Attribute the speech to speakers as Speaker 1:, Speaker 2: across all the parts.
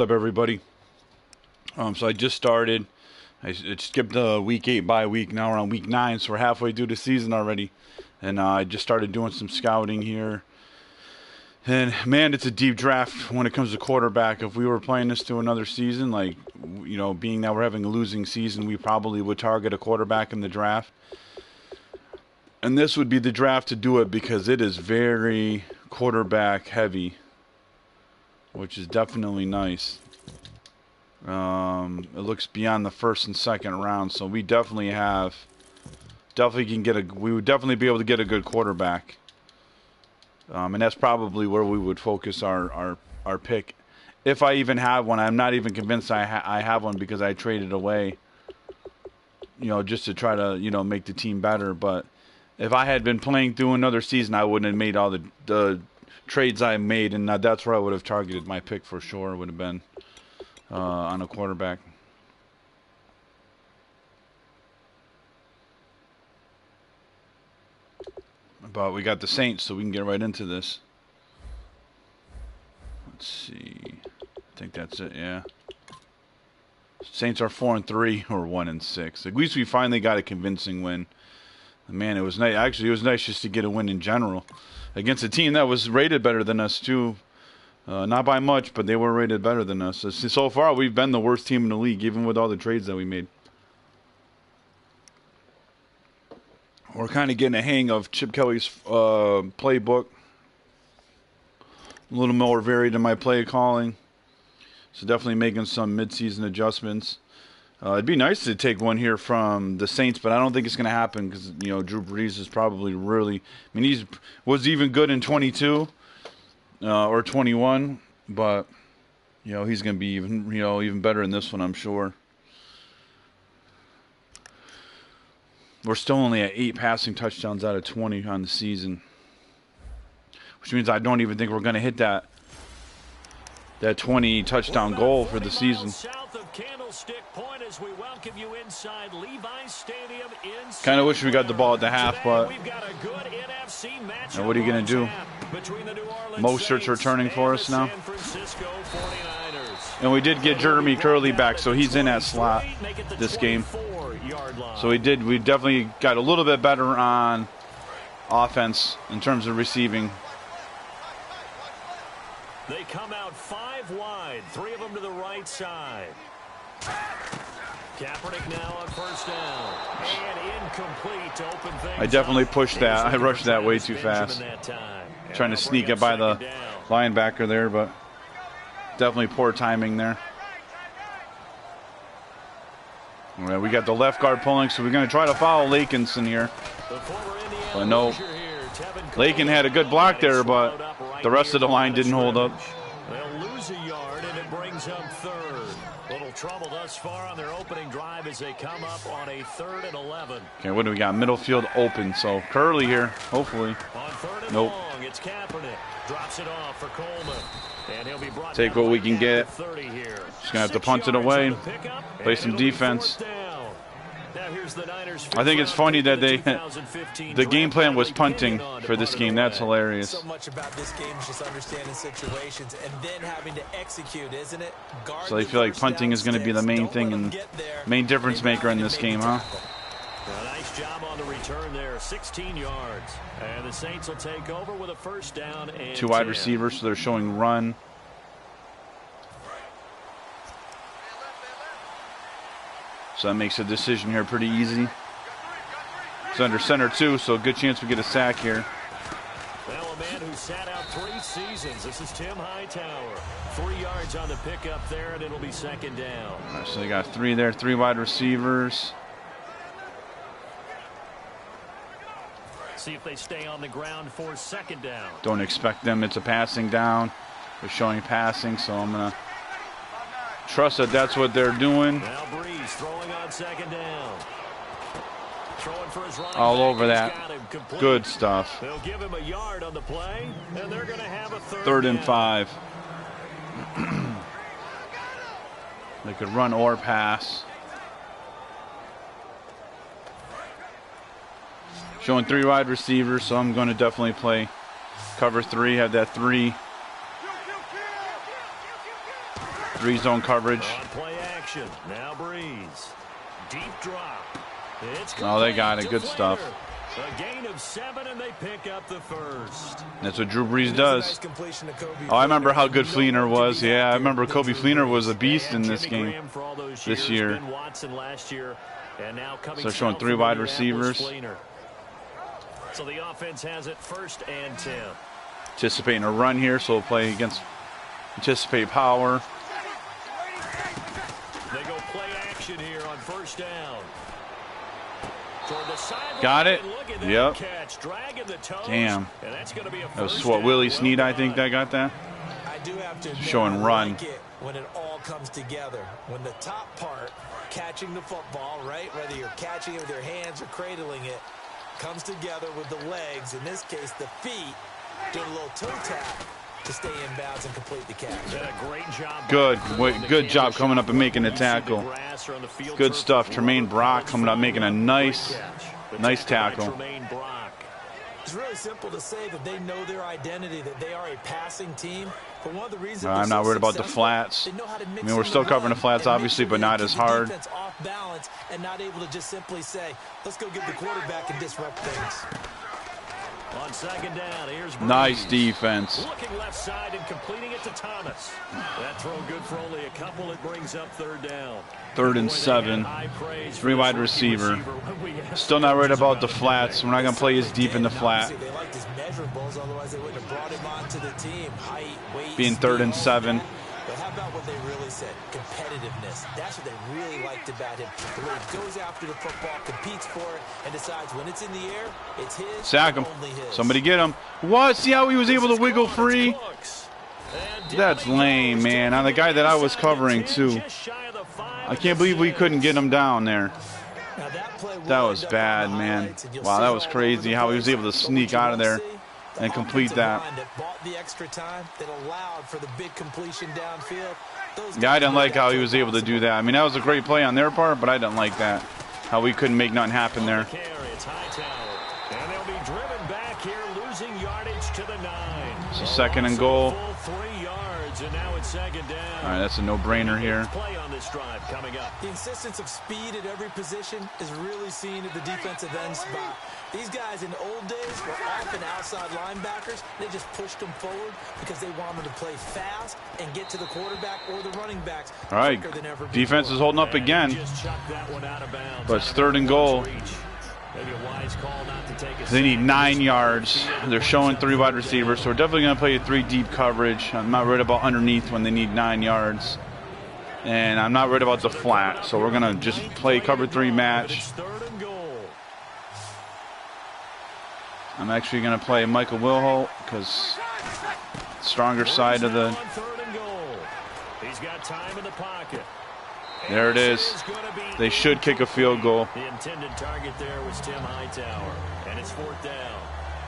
Speaker 1: What's up, everybody? So I just started. It skipped week 8 by week. Now we're on week 9, so we're halfway through the season already. And I just started doing some scouting here. And man, it's a deep draft when it comes to quarterback. If we were playing this to another season, like, you know, being that we're having a losing season, we probably would target a quarterback in the draft. And this would be the draft to do it because it is very quarterback heavy, which is definitely nice. It looks beyond the first and second round, so we definitely we would definitely be able to get a good quarterback. And that's probably where we would focus our pick. If I even have one, I'm not even convinced I have one because I traded away, you know, just to try to, you know, make the team better. But if I had been playing through another season, I wouldn't have made all the trades I made, and that's where I would have targeted my pick for sure. Would have been on a quarterback. But we got the Saints, so we can get right into this. Let's see. I think that's it. Yeah. Saints are 4-3 or 1-6. At least we finally got a convincing win. Man, it was nice. Actually, it was nice just to get a win in general against a team that was rated better than us too. Not by much, but they were rated better than us. So far, we've been the worst team in the league, even with all the trades that we made. We're kind of getting a hang of Chip Kelly's playbook. A little more varied in my play calling. So definitely making some mid-season adjustments. It'd be nice to take one here from the Saints, but I don't think it's going to happen because, you know, Drew Brees is probably really... I mean, he was even good in 22 or 21, but, you know, he's going to be even better in this one, I'm sure. We're still only at 8 passing touchdowns out of 20 on the season, which means I don't even think we're going to hit that 20 touchdown goal for the season. Kind of wish we got the ball at the half, but what are you going to do? Mostert's returning for us now. And we did get Jeremy Curley back, so he's in that slot this game. So we definitely got a little bit better on offense in terms of receiving.
Speaker 2: They come out 5 wide, 3 of them to the right side. Kaepernick now on first down. And incomplete to open things.
Speaker 1: I definitely pushed that. I rushed that way too fast. Trying to sneak it by the linebacker there, but definitely poor timing there. All right, we got the left guard pulling, so we're going to try to foul Lakinson here. But no. Lakin had a good block there, but the rest of the line didn't hold up.
Speaker 2: They'll lose a yard, and it brings up third. Little trouble thus far on their opening drive as they come up on a 3rd and 11.
Speaker 1: Okay, what do we got? Middle field open, so Curley here, hopefully.
Speaker 2: On 3rd and
Speaker 1: nope.
Speaker 2: long, it's Kaepernick. Drops it off for Coleman. And he'll be brought
Speaker 1: take what we can get. Just going to have to punt it away, play some defense. I think it's funny that the game plan was punting for this game. That's hilarious.
Speaker 3: So much about this game is just understanding situations and then having to execute, isn't it?
Speaker 1: So they feel like punting is going to be the main thing and main difference maker in this game, huh?
Speaker 2: A nice job on the return there, 16 yards. And the Saints will take over with a first down and
Speaker 1: 2 wide receivers, so they're showing run. So that makes the decision here pretty easy. It's under center too, so a good chance we get a sack here.
Speaker 2: Well, a man who sat out 3 seasons. This is Tim Hightower. 3 yards on the pickup there, and it'll be second down.
Speaker 1: All right, so they got 3 there, 3 wide receivers.
Speaker 2: See if they stay on the ground for second down.
Speaker 1: Don't expect them. It's a passing down. They're showing passing, so I'm going to trust that that's what they're doing.
Speaker 2: Now Brees throwing on second down. Throwing for his running
Speaker 1: all over
Speaker 2: back.
Speaker 1: that. Good stuff.
Speaker 2: They'll give him a yard on the play, and they're going to have a
Speaker 1: 3rd and 5. They could run or pass. Showing 3 wide receivers, so I'm going to definitely play cover 3, have that 3. 3 zone coverage.
Speaker 2: On play action. Now Breeze. Deep drop. It's
Speaker 1: Oh, they got it.
Speaker 2: complete
Speaker 1: Good
Speaker 2: to
Speaker 1: stuff.
Speaker 2: Fleener. A gain of 7, and they pick up the first.
Speaker 1: That's what Drew Brees
Speaker 3: Nice
Speaker 1: does.
Speaker 3: completion to Kobe
Speaker 1: Oh, I remember
Speaker 3: Fleener.
Speaker 1: how good
Speaker 3: No
Speaker 1: Fleener
Speaker 3: one to
Speaker 1: was.
Speaker 3: beat
Speaker 1: Yeah,
Speaker 3: out
Speaker 1: I
Speaker 3: there
Speaker 1: remember
Speaker 3: than
Speaker 1: Kobe
Speaker 3: Drew
Speaker 1: Fleener
Speaker 3: Brees.
Speaker 1: was a beast in
Speaker 2: And
Speaker 1: this
Speaker 2: Jimmy
Speaker 1: game.
Speaker 2: Graham for all those
Speaker 1: This
Speaker 2: years,
Speaker 1: year.
Speaker 2: Ben Watson last year, and now coming
Speaker 1: So showing
Speaker 2: south
Speaker 1: 3
Speaker 2: from
Speaker 1: wide
Speaker 2: Indianapolis,
Speaker 1: receivers.
Speaker 2: Fleener. So the offense has it 1st and 10.
Speaker 1: Anticipating a run here, so we'll play against anticipate power.
Speaker 2: They go play action here on 1st down. Toward the sideline,
Speaker 1: Got it.
Speaker 2: and look at that
Speaker 1: Yep.
Speaker 2: catch, dragging the toes,
Speaker 1: Damn.
Speaker 2: and that's going to be a
Speaker 1: That was
Speaker 2: first
Speaker 1: what,
Speaker 2: down.
Speaker 1: Willie
Speaker 2: Well
Speaker 1: Snead, I
Speaker 2: done.
Speaker 1: think, that got that.
Speaker 3: I do have to admit,
Speaker 1: Showing
Speaker 3: I
Speaker 1: run.
Speaker 3: like it when it all comes together. When the top part, catching the football, right, whether you're catching it with your hands or cradling it, comes together with the legs, in this case the feet, doing a little toe tap to stay in bounds and complete the catch.
Speaker 2: Did a great job.
Speaker 1: Good job coming up and making a tackle. Good stuff. Tremaine Brock coming up making a nice tackle.
Speaker 3: It's really simple to say that they know their identity, that they are a passing team. But one of the reasons
Speaker 1: I'm not worried about the flats. I mean, we're still covering the flats, obviously, but not as hard.
Speaker 3: Off balance and not able to just simply say, let's go get the quarterback and disrupt things.
Speaker 2: On 2nd down, here's Breeze.
Speaker 1: Nice defense.
Speaker 2: Looking left side and completing it to Thomas. That throw good for only a couple. It brings up 3rd down.
Speaker 1: 3rd and 7. 3 wide receiver. Still not worried about the flats. We're not going to play as deep in the flat.
Speaker 3: They liked his measurables, otherwise they wouldn't have brought him onto the team. Height, weight,
Speaker 1: Being 3rd and 7.
Speaker 3: But how about what they really said? Competitiveness. That's what they really liked about him. The way he goes after the football, competes for it, and decides when it's in the air, it's his.
Speaker 1: Sack him.
Speaker 3: Only his.
Speaker 1: Somebody get him. What? See how he was able to wiggle free? That's lame, man. On the guy that I was covering, too. I can't believe we couldn't get him down there. That was bad, man. Wow, that was crazy how he was able to sneak out of there and complete that. Yeah, I didn't like how he was able to do that. I mean, that was a great play on their part, but I didn't like that. How we couldn't make nothing happen there.
Speaker 2: And they'll be driven back here, losing yardage to the 9.
Speaker 1: So 2nd and goal.
Speaker 2: 3 yards, and now it's 2nd down.
Speaker 1: All right, that's a no-brainer here.
Speaker 2: Play on this drive coming up.
Speaker 3: The insistence of speed at every position is really seen at the defensive end spot. These guys in the old days were often outside linebackers. They just pushed them forward because they wanted to play fast and get to the quarterback or the running backs.
Speaker 1: All right, defense is holding up again. But it's 3rd and goal. They need 9 yards. They're showing 3 wide receivers, so we're definitely going to play a 3 deep coverage. I'm not worried about underneath when they need 9 yards. And I'm not worried about the flat, so we're going to just play cover 3 match. I'm actually going to play Michael Wilholt because stronger side of the...
Speaker 2: He's got time in the pocket.
Speaker 1: There it is. They should kick a field goal.
Speaker 2: The intended target there was Tim Hightower, and it's 4th down.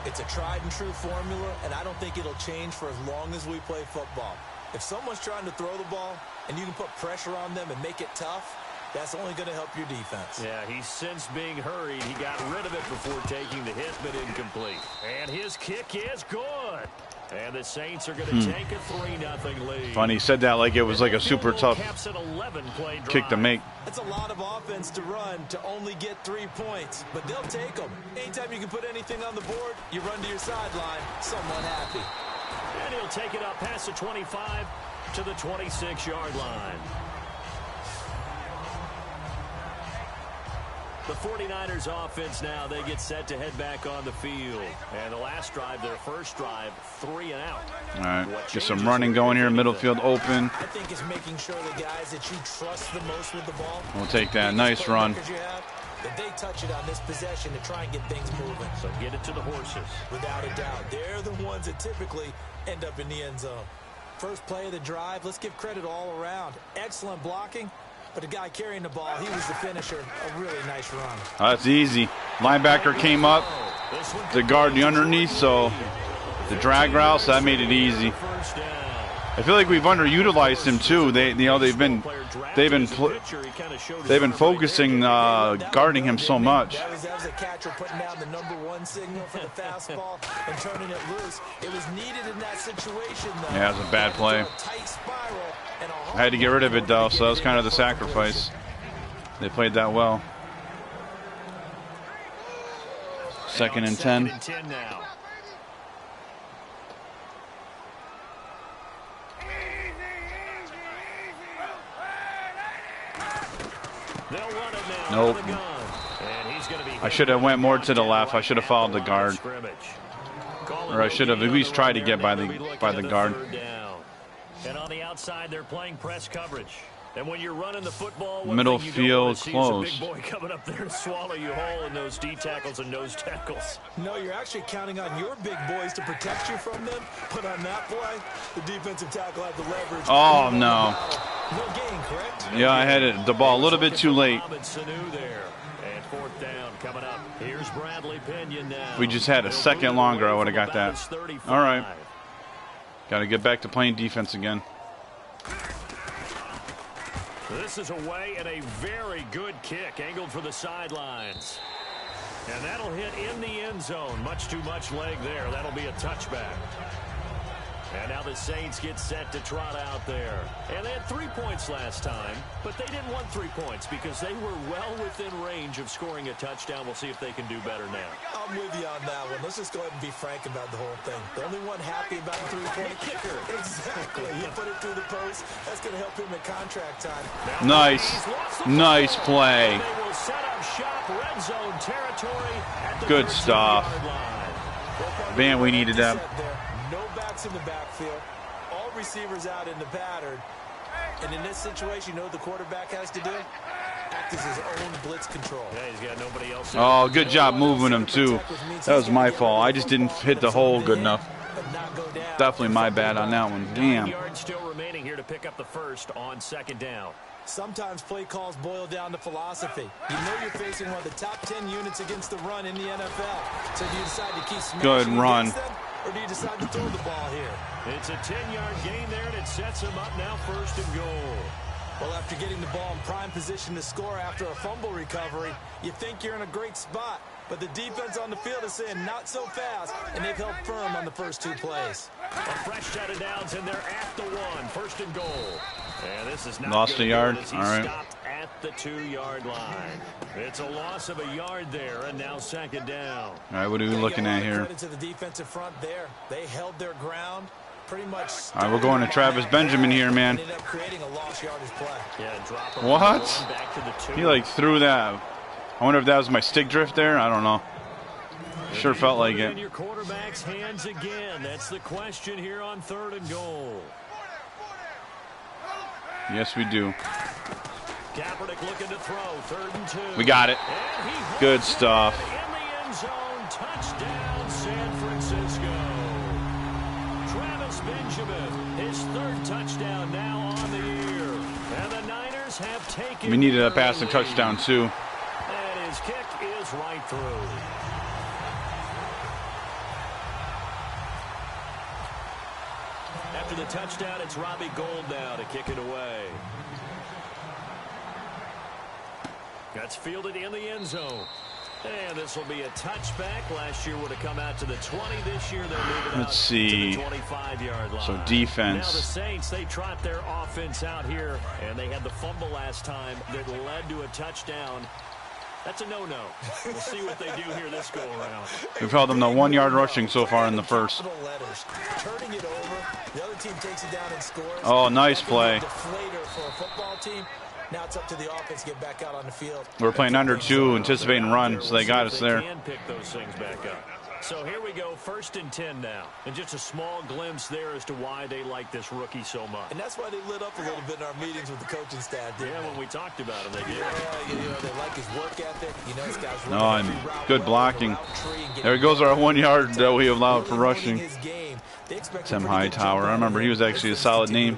Speaker 3: It's a tried and true formula, and I don't think it'll change for as long as we play football. If someone's trying to throw the ball and you can put pressure on them and make it tough, that's only going to help your defense.
Speaker 2: Yeah, he's since being hurried. He got rid of it before taking the hit, but incomplete. And his kick is good. And the Saints are going to take a 3-0 lead.
Speaker 1: Funny, he said that like it was like a super tough kick to make.
Speaker 3: That's a lot of offense to run to only get 3 points, but they'll take them. Anytime you can put anything on the board, you run to your sideline, someone happy.
Speaker 2: And he'll take it up past the 25 to the 26-yard line. The 49ers offense now, they get set to head back on the field. And the last drive, their first drive, 3 and out.
Speaker 1: All right, get some running going here, middle field open.
Speaker 3: I think it's making sure the guys that you trust the most with the ball.
Speaker 1: We'll take that. Nice run.
Speaker 3: That they touch it on this possession to try and get things moving.
Speaker 2: So get it to the horses.
Speaker 3: Without a doubt, they're the ones that typically end up in the end zone. First play of the drive, let's give credit all around. Excellent blocking. But the guy carrying the ball, he was the finisher. A really nice run.
Speaker 1: That's easy. Linebacker came up to guard the underneath, so the drag route, so that made it easy. I feel like we've underutilized him too. They've been focusing guarding him so much.
Speaker 3: That was a catcher putting down the #1 signal for the fastball and turning it loose. It was needed in that situation, though.
Speaker 1: Yeah, it was a bad play. I had to get rid of it though, so that was kind of the sacrifice. They played that well. 2nd and 10.
Speaker 2: Now.
Speaker 1: Nope. I should have went more to the left. I should have followed the guard, or I should have at least tried to get by the guard.
Speaker 2: And on the outside, they're playing press coverage. And when you're running the football,
Speaker 1: middle field close.
Speaker 2: Big boy coming up there and swallow you whole in those D tackles and nose tackles.
Speaker 3: No, you're actually counting on your big boys to protect you from them. But on that play, the defensive tackle had the leverage.
Speaker 1: Oh no.
Speaker 3: No gain, correct?
Speaker 1: Yeah, I had the ball a little bit too late.
Speaker 2: And 4th down coming up. Here's Bradley Pinion now.
Speaker 1: If we just had a second longer, I would have got that. All right. Got to get back to playing defense again.
Speaker 2: This is away and a very good kick angled for the sidelines. And that'll hit in the end zone. Much too much leg there. That'll be a touchback. And now the Saints get set to trot out there. And they had 3 points last time, but they didn't want 3 points because they were well within range of scoring a touchdown. We'll see if they can do better now.
Speaker 3: I'm with you on that one. Let's just go ahead and be frank about the whole thing. The only one happy about the 3-point kicker. Exactly. He put it through the post. That's going to help him at contract time.
Speaker 1: Nice. Nice play.
Speaker 2: They will set up shop, red zone territory at the
Speaker 1: Good stuff. Man, we needed that.
Speaker 3: No backs in the backfield. All receivers out in the pattern. And in this situation, you know what the quarterback has to do? Act as his own blitz control.
Speaker 2: Yeah, he's got nobody else.
Speaker 1: Oh, good job moving him too. That was my fault. I just didn't hit the hole good enough. Definitely my bad on that one. Damn.
Speaker 2: 9 yards still remaining here to pick up the first on 2nd down.
Speaker 3: Sometimes play calls boil down to philosophy. You know you're facing one of the top 10 units against the run in the NFL. So do you decide to keep smashing
Speaker 1: good run.
Speaker 3: Them, or do you decide to throw the ball here?
Speaker 2: It's a 10-yard gain there, and it sets him up now 1st and goal.
Speaker 3: Well, after getting the ball in prime position to score after a fumble recovery, you think you're in a great spot. But the defense on the field is saying not so fast, and they've held firm on the first 2 plays.
Speaker 2: A fresh set of downs, and they're at the 1. 1st and goal. And this is not
Speaker 1: lost a yard.
Speaker 2: All
Speaker 1: right.
Speaker 2: Stopped at the 2-yard line. It's a loss of a yard there, and now 2nd down.
Speaker 1: All right, what are we looking at here?
Speaker 3: Credit to the defensive front there. They held their ground. Pretty much.
Speaker 1: All right, we're going to Travis Benjamin here, man. What? He like threw that. I wonder if that was my stick drift there. I don't know. Sure felt like it.
Speaker 2: In your quarterback's hands again. That's the question here on 3rd and goal.
Speaker 1: Yes, we do.
Speaker 2: Kaepernick looking to throw. 3rd and 2.
Speaker 1: We got it. Good stuff.
Speaker 2: In the end zone, touchdown, San Francisco. Travis Benjamin, his 3rd touchdown now on the year. And the Niners have taken.
Speaker 1: We needed a passing touchdown too.
Speaker 2: And his kick is right through. After the touchdown, it's Robbie Gould now to kick it away. That's fielded in the end zone. And this will be a touchback. Last year would have come out to the 20. This year they're moving
Speaker 1: Let's see.
Speaker 2: to the 25-yard line.
Speaker 1: So defense.
Speaker 2: Now the Saints, they trot their offense out here, and they had the fumble last time that led to a touchdown. That's a no-no. We'll see what they do here this go-around.
Speaker 1: We've held them to 1 yard rushing so far in the first.
Speaker 3: Turning it over. The other team takes it down and scores.
Speaker 1: Oh, nice play.
Speaker 3: Deflator for a football team. Now it's up to the offense to get back out on the field.
Speaker 1: We're playing under 2, anticipating run, so they got us there.
Speaker 2: Can pick those things back up. So here we go, 1st and 10 now. And just a small glimpse there as to why they like this rookie so much.
Speaker 3: And that's why they lit up a little bit in our meetings with the coaching staff.
Speaker 2: Yeah, when we talked about him, they did.
Speaker 3: Yeah, you know, they like his work ethic. You know, this guy's
Speaker 1: and good blocking. There goes our 1 yard that we allowed for rushing. Tim Hightower. I remember he was actually a solid name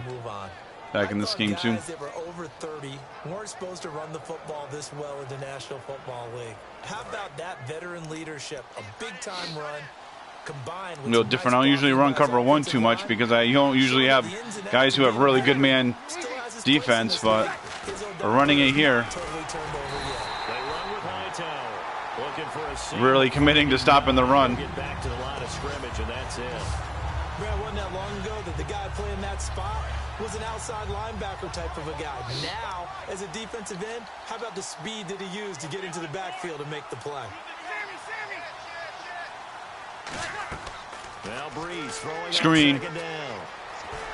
Speaker 1: back in this game too.
Speaker 3: That were over 30 weren't supposed to run the football this well in the National Football League. How about that veteran leadership? A big-time run, combined
Speaker 1: A
Speaker 3: with
Speaker 1: little
Speaker 3: some
Speaker 1: different. I
Speaker 3: nice
Speaker 1: don't usually
Speaker 3: blocking
Speaker 1: run
Speaker 3: by his
Speaker 1: cover one
Speaker 3: offensive
Speaker 1: too much
Speaker 3: line.
Speaker 1: because I don't usually have guys who have really good man
Speaker 3: Still has his
Speaker 1: defense,
Speaker 3: place in this
Speaker 1: but
Speaker 3: league. His old
Speaker 1: we're running it here.
Speaker 3: not totally turned over yet.
Speaker 2: They run with Hightower. Looking for a seam.
Speaker 1: Really committing to stopping the run.
Speaker 2: Get back to the line of scrimmage, and that's it.
Speaker 3: Man, wasn't that long ago that the guy playing that spot was an outside linebacker type of a guy. Now, as a defensive end, how about the speed that he used to get into the backfield and make the play?
Speaker 2: Now Breeze throwing
Speaker 1: Screen.
Speaker 2: on second down.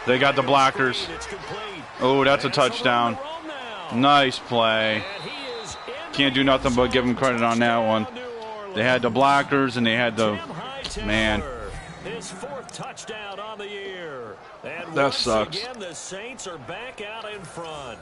Speaker 1: They got the blockers.
Speaker 2: It's complete.
Speaker 1: Oh, that's a touchdown. Nice play.
Speaker 2: And he is in
Speaker 1: Can't do nothing but give them credit on that one. They had the blockers and they had the man.
Speaker 2: His fourth touchdown on the year. And
Speaker 1: That
Speaker 2: once
Speaker 1: sucks.
Speaker 2: again, the Saints are back out in front.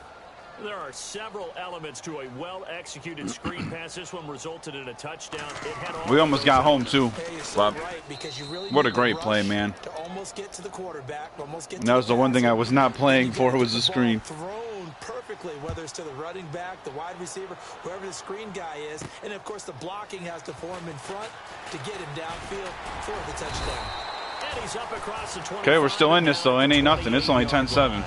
Speaker 2: There are several elements to a well-executed screen pass. This one resulted in a touchdown. It had all
Speaker 1: We almost got home too.
Speaker 3: Hey, you're so
Speaker 1: Bob.
Speaker 3: right, because you really
Speaker 1: What a
Speaker 3: need
Speaker 1: great
Speaker 3: to
Speaker 1: play,
Speaker 3: rush
Speaker 1: man.
Speaker 3: to almost get to the quarterback, almost get
Speaker 1: And
Speaker 3: to
Speaker 1: that was the one thing I was not playing
Speaker 3: You
Speaker 1: for
Speaker 3: get
Speaker 1: was
Speaker 3: the
Speaker 1: the
Speaker 3: ball
Speaker 1: screen.
Speaker 3: thrown perfectly, whether it's to the running back, the wide receiver, whoever the screen guy is, and of course the blocking has to form in front to get him downfield for the touchdown.
Speaker 2: And he's up across the 25.
Speaker 1: Okay, we're still in this though. It ain't nothing. It's only 10-7.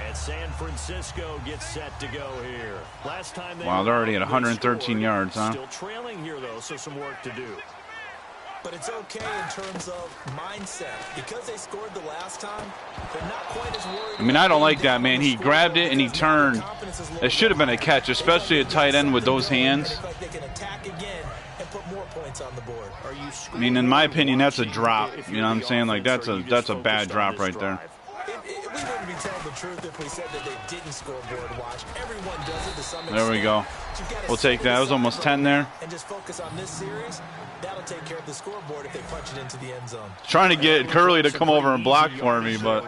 Speaker 2: And San Francisco gets set to go here. Last time they
Speaker 1: Wow, they're already at
Speaker 2: they
Speaker 1: 113
Speaker 2: scored.
Speaker 1: yards, huh?
Speaker 2: Still trailing here though, so some work to do.
Speaker 3: But it's okay in terms of mindset. Because they scored the last time, they're not quite as worried.
Speaker 1: I mean, I don't like that, man. He grabbed it and he turned. It should have been a catch, especially a tight end with those hands.
Speaker 3: They can attack again and put more points on the board.
Speaker 2: Are you
Speaker 1: I mean, in my opinion, that's a drop. You know what I'm saying? Like, that's a bad drop right there.
Speaker 3: We wouldn't be telling the truth if we said that they didn't scoreboard watch. Everyone does it to some extent.
Speaker 1: There we go.
Speaker 3: But you've gotta
Speaker 1: We'll take that. It was almost 10 there.
Speaker 3: And just focus on this series. That'll take care of the scoreboard if they punch it into the end zone.
Speaker 1: Trying to get Curly to come over and block for me, but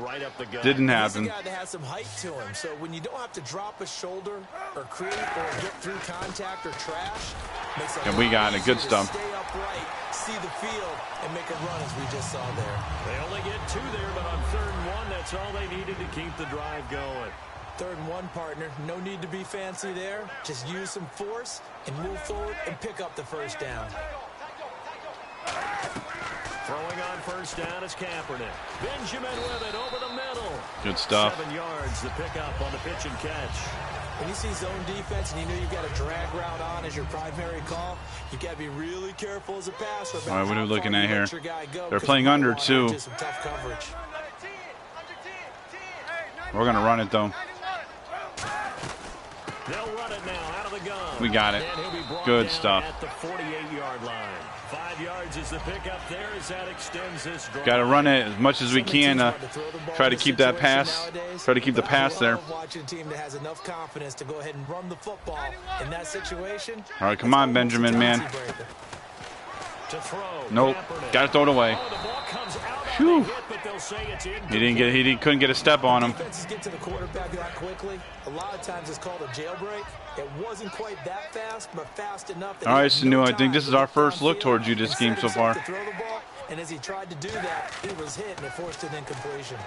Speaker 1: didn't happen.
Speaker 3: He's a guy that has some height to him, so when you don't have to drop a shoulder or create or get through contact or trash, makes it
Speaker 1: And we got it. Good
Speaker 3: easier
Speaker 1: stuff.
Speaker 3: to stay upright, see the field, and make a run as we just saw there.
Speaker 2: They only get two there, but on 3rd and 1, that's all they needed to keep the drive going.
Speaker 3: 3rd and 1, partner. No need to be fancy there. Just use some force and move forward and pick up the first down.
Speaker 2: Throwing on 1st down is Kaepernick. Benjamin with it over the middle.
Speaker 1: Good stuff.
Speaker 2: 7 yards, the pickup on the pitch and catch.
Speaker 3: When you see zone defense and you know you've got a drag route on as your primary call, you got to be really careful as a passer about
Speaker 1: All right, what are we looking at here?
Speaker 3: your guy go,
Speaker 1: They're
Speaker 3: 'cause
Speaker 1: playing
Speaker 3: you might
Speaker 1: under,
Speaker 3: walk
Speaker 1: too.
Speaker 3: into some tough coverage.
Speaker 1: We're going to run it, though.
Speaker 2: They'll run it now out of the gun.
Speaker 1: We got it.
Speaker 2: And he'll be brought
Speaker 1: Good
Speaker 2: down
Speaker 1: stuff.
Speaker 2: At the 48-yard line. 5 yards is the pickup there as that extends this drive.
Speaker 1: Got to run it as much as we can. Try to keep that pass. Try to keep the pass there.
Speaker 3: I love watching a team that has enough confidence to go ahead and run the football in that situation.
Speaker 1: All right, come on, Benjamin, man.
Speaker 2: To throw.
Speaker 1: Nope.
Speaker 2: Kaepernick.
Speaker 1: Got to throw it away.
Speaker 2: Oh, the ball comes out
Speaker 1: Phew.
Speaker 2: on the hit, but they'll say it's incomplete.
Speaker 1: He couldn't get a step on him.
Speaker 3: Defenses get to the quarterback that quickly. A lot of times it's called a jailbreak. It wasn't quite that fast, but fast enough. That
Speaker 1: All right,
Speaker 3: he had no
Speaker 1: Sanu, I think
Speaker 3: time
Speaker 1: this
Speaker 3: to
Speaker 1: is our
Speaker 3: get
Speaker 1: first look
Speaker 3: downfield
Speaker 1: towards you this
Speaker 3: and
Speaker 1: game
Speaker 3: set
Speaker 1: so
Speaker 3: himself
Speaker 1: far.
Speaker 3: to throw the ball. And as he tried to do that, he was hit and it forced an incompletion.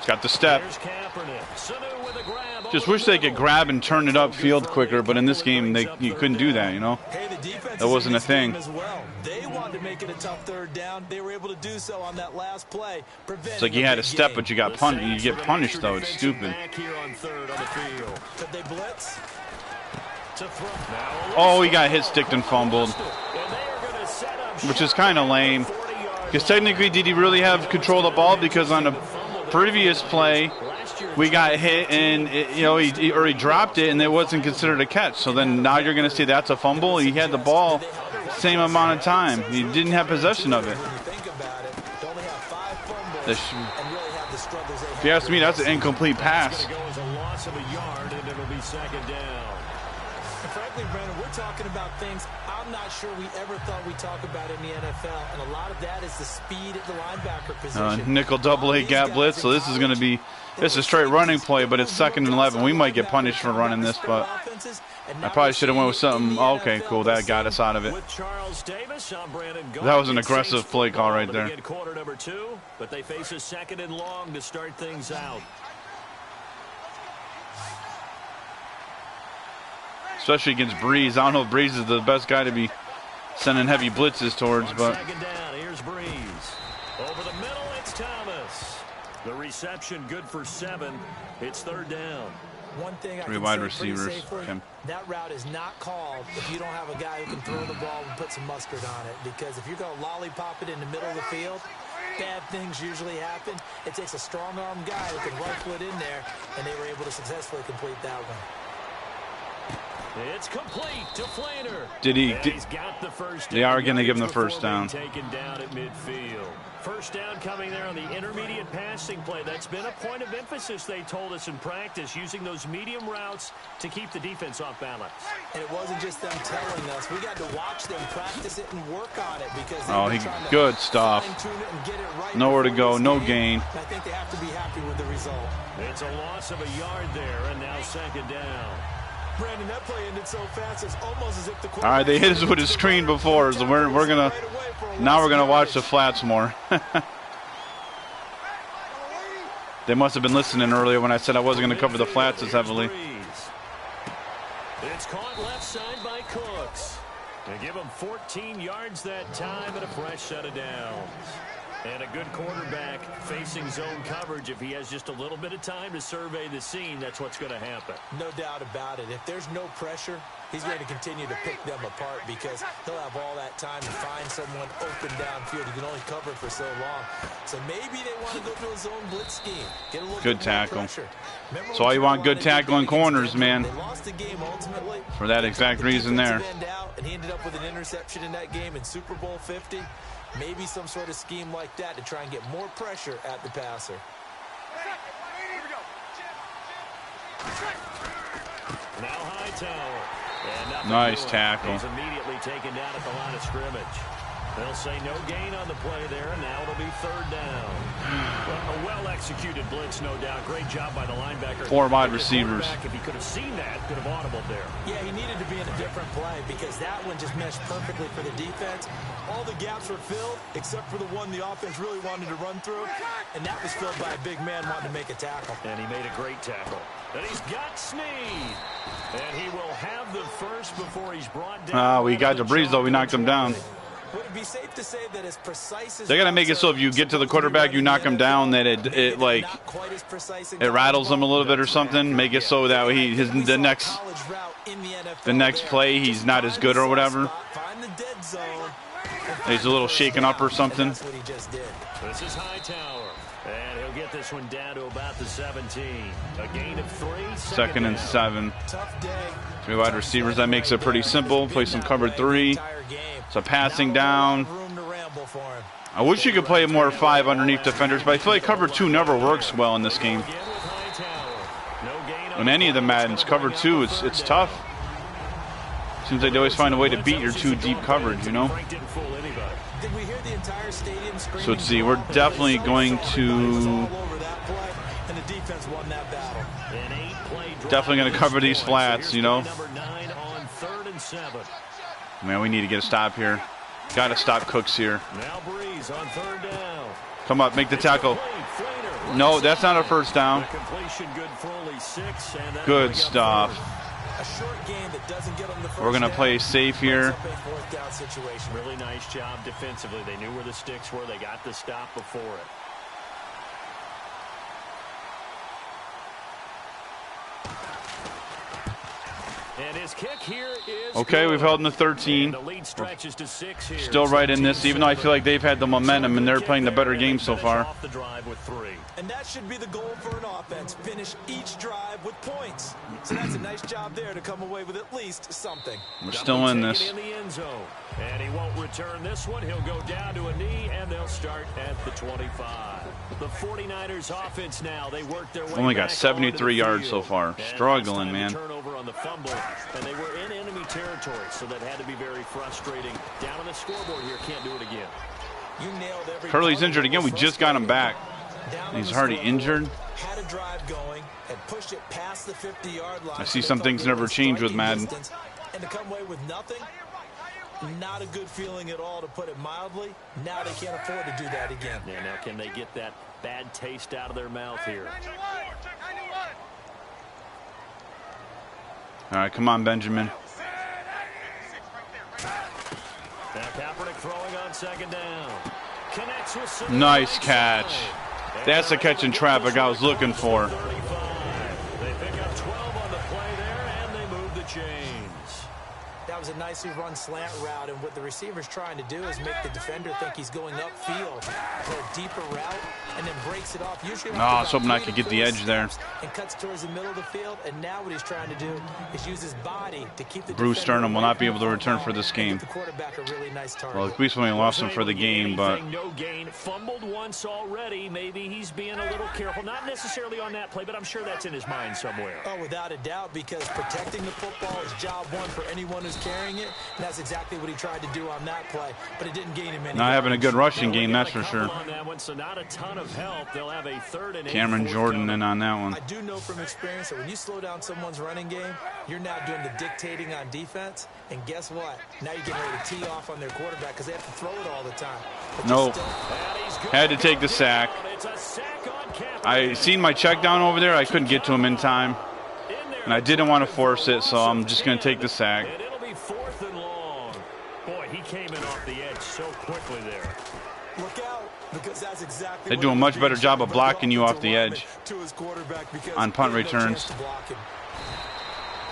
Speaker 1: Got the step.
Speaker 2: Here's Kaepernick. Sanu with a grab
Speaker 1: Just
Speaker 2: over
Speaker 1: wish
Speaker 2: the
Speaker 1: they could
Speaker 2: middle.
Speaker 1: grab and turn it upfield quicker, but in this game, you couldn't do that, you know?
Speaker 3: Hey, the defense
Speaker 1: That wasn't a
Speaker 3: is in
Speaker 1: thing.
Speaker 3: this game as well. They wanted to make it a tough 3rd down. They were able to do so on that last play.
Speaker 1: It's like you had a step, but you got punished. You get punished, though. It's stupid.
Speaker 2: Back here on 3rd on the field.
Speaker 3: Could they blitz?
Speaker 2: To throw. Now
Speaker 1: Oh, he got hit, sticked, and fumbled,
Speaker 2: and they are going to set up
Speaker 1: which is kind of lame. Because technically, did he really have control of the ball? Because on the previous play, we got hit and he dropped it and it wasn't considered a catch. So then now you're going to say that's a fumble. He had the ball same amount of time. He didn't have possession of it.
Speaker 3: When you think about it, to only have 5 fumbles
Speaker 1: This-
Speaker 3: and really have the struggles they
Speaker 1: If you ask me, that's an incomplete pass.
Speaker 2: It's going to go as a loss of a yard, and it'll be 2nd down.
Speaker 3: And frankly, Brandon, we're talking about things I'm not sure we ever thought we'd talk about in the NFL, and a lot of that is the speed at the linebacker position.
Speaker 1: Nickel double A gap blitz. So this is going to be a straight running play, but it's 2nd and 11. We might get punished for running this, but I probably should have went with something. Okay, cool. That got us out of it.
Speaker 2: With Charles Davis, I'm Brandon Gault.
Speaker 1: That was an aggressive play call right there.
Speaker 2: Begin quarter number 2, but they face a 2nd and long to start things out.
Speaker 1: especially against Breeze. I don't know if Breeze is the best guy to be sending heavy blitzes towards, but
Speaker 2: second down, here's Breeze. Over the middle, it's Thomas. The reception good for 7. It's third down.
Speaker 3: One thing I
Speaker 1: three
Speaker 3: can
Speaker 1: wide
Speaker 3: say
Speaker 1: receivers.
Speaker 3: pretty safely, that route is not called if you don't have a guy who can throw the ball and put some mustard on it. Because if you're going to lollipop it in the middle of the field, bad things usually happen. It takes a strong-arm guy who can rifle it in there, and they were able to successfully complete that one.
Speaker 2: It's complete to Flainer.
Speaker 1: He's got the first down. They are going to give him the first down.
Speaker 2: Taken down at midfield. First down coming there on the intermediate passing play. That's been a point of emphasis, they told us in practice, using those medium routes to keep the defense off balance.
Speaker 3: And it wasn't just them telling us. We got to watch them practice it and work on it because
Speaker 1: good stuff.
Speaker 3: Right.
Speaker 1: Nowhere to go, no gain.
Speaker 3: I think they have to be happy with the result.
Speaker 2: It's a loss of a yard there, and now second down.
Speaker 3: Brandon, that play ended so fast, it's almost as if the
Speaker 1: all right, they hit us with a screen before, so we're gonna watch the flats more. They must have been listening earlier when I said I wasn't going to cover the flats as heavily.
Speaker 2: It's caught left side by Cooks. They give him 14 yards that time and a fresh set of downs. And a good quarterback facing zone coverage. If he has just a little bit of time to survey the scene, that's what's going to happen.
Speaker 3: No doubt about it. If there's no pressure, he's going to continue to pick them apart because he'll have all that time to find someone open downfield. He can only cover for so long. So maybe they want to go to a zone blitz scheme. Get a little
Speaker 1: good
Speaker 3: bit
Speaker 1: tackle.
Speaker 3: Pressure.
Speaker 1: That's why you want good tackle in corners, man.
Speaker 3: They lost the game ultimately.
Speaker 1: For that exact reason there.
Speaker 3: And he ended up with an interception in that game in Super Bowl 50. Maybe some sort of scheme like that to try and get more pressure at the passer.
Speaker 2: Now Hightower.
Speaker 1: Nice tackle.
Speaker 2: He's immediately taken down at the line of scrimmage. They'll say no gain on the play there, and now it'll be third down. A well-executed blitz, no doubt. Great job by the linebacker.
Speaker 1: 4 wide receivers.
Speaker 2: If he could have seen that, could have audibled there.
Speaker 3: Yeah, he needed to be in a different play because that one just meshed perfectly for the defense. All the gaps were filled except for the one the offense really wanted to run through, and that was filled by a big man wanting to make a tackle.
Speaker 2: And he made a great tackle. And he's got Snead. And he will have the first before he's brought down.
Speaker 1: We got DeBreeze, though. We knocked him down.
Speaker 3: Would it be safe to say that as precise as
Speaker 1: they gotta make it so if you get to the quarterback, you knock him down, that it rattles him a little bit or something. Make it so that the next play he's not as good or whatever. He's a little shaken up or something.
Speaker 2: This is Hightower, and he'll get this one down to about the 17. A gain of 3.
Speaker 1: Second and 7. 3 wide receivers. That makes it pretty simple. Play some cover 3. So passing down. I wish you could play more 5 underneath defenders, but I feel like cover 2 never works well in this game. On any of the Maddens, cover 2, it's tough. Seems like they always find a way to beat your 2 deep coverage, you know? So let's see, we're definitely going to cover these flats, you know? Man, we need to get a stop here. Got to stop Cooks here. Come up, make the tackle. No, that's not a first down. Good stuff. We're going to play safe here.
Speaker 2: Really nice job defensively. They knew where the sticks were. They got the stop before it. And his kick here is
Speaker 1: okay, we've held in the 13.
Speaker 2: The lead stretches to 6 here.
Speaker 1: Still right in this, even though I feel like they've had the momentum and they're playing the better game so far.
Speaker 2: The drive with 3.
Speaker 3: And that should be the goal for an offense. Finish each drive with points. So that's a nice job there to come away with at least something.
Speaker 1: We're still in this.
Speaker 2: In the end zone. And he won't return this one. He'll go down to a knee, and they'll start at the 25. The 49ers offense now. They work their way
Speaker 1: only got
Speaker 2: back
Speaker 1: 73 yards so far. Struggling, man.
Speaker 2: Turnover on the fumble, and they were in enemy territory, so that had to be very frustrating. Down on the scoreboard here, can't do it again.
Speaker 3: You nailed every
Speaker 1: Curly's injured again. We just got him back. He's already injured.
Speaker 3: Had a drive going and pushed it past the 50-yard line.
Speaker 1: I see some things never change with Madden.
Speaker 3: And to come away with nothing, not a good feeling at all, to put it mildly. Now they can't afford to do that again.
Speaker 2: Yeah, now can they get that bad taste out of their mouth here?
Speaker 1: All right, come on, Benjamin.
Speaker 2: Now Kaepernick throwing on second down. Connects with some
Speaker 1: Nice catch. That's the catch and traffic I was looking for.
Speaker 2: They pick up 12 on the play there, and they move the chains.
Speaker 3: That was a nicely run slant route, and what the receiver's trying to do is make the defender think he's going upfield for a deeper route, and then breaks it off. Usually,
Speaker 1: I was hoping I could get the edge there.
Speaker 3: And cuts towards the middle of the field, and now what he's trying to do is use his body to keep the
Speaker 1: Bruce Sternum will not be able to return for this game.
Speaker 3: The quarterback a really nice target.
Speaker 1: Well, at least we lost him for the game, but
Speaker 2: no gain. Fumbled once already. Maybe he's being a little careful. Not necessarily on that play, but I'm sure that's in his mind somewhere.
Speaker 3: Oh, without a doubt, because protecting the football is job one for anyone who's carrying it. And that's exactly what he tried to do on that play, but it didn't gain him any.
Speaker 1: Not having a good rushing game, that's for sure.
Speaker 2: On that one, so not a ton of help. They'll have a 3rd and 8.
Speaker 1: Cameron Jordan in on that one.
Speaker 3: I do know from experience that when you slow down someone's running game, you're now doing the dictating on defense. And guess what? Now you're getting ready to tee off on their quarterback because they have to throw it all the time.
Speaker 1: Nope. Had to take the sack. I seen my check down over there. I couldn't get to him in time. And I didn't want to force it, so I'm just going to take the sack.
Speaker 2: And it'll be 4th and long. Boy, he came in off the edge so quickly there.
Speaker 3: Look out, because that's exactly
Speaker 1: they do a much better job of blocking you off the edge on punt returns.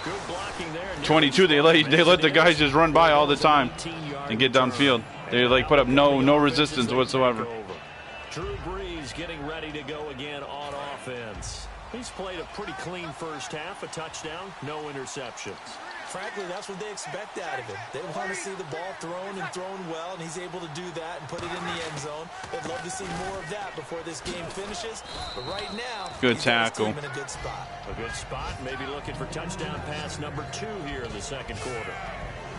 Speaker 2: Good blocking there.
Speaker 1: 22, they let the guys just run by all the time and get downfield. They like put up no resistance whatsoever.
Speaker 2: Drew Brees getting ready to go again on offense. He's played a pretty clean first half, a touchdown, no interceptions.
Speaker 3: Frankly, that's what they expect out of him. They want to see the ball thrown and thrown well, and he's able to do that and put it in the end zone. They'd love to see more of that before this game finishes. But right now,
Speaker 1: good tackle.
Speaker 3: In a good spot.
Speaker 2: A good spot, maybe looking for touchdown pass number 2 here in the second quarter.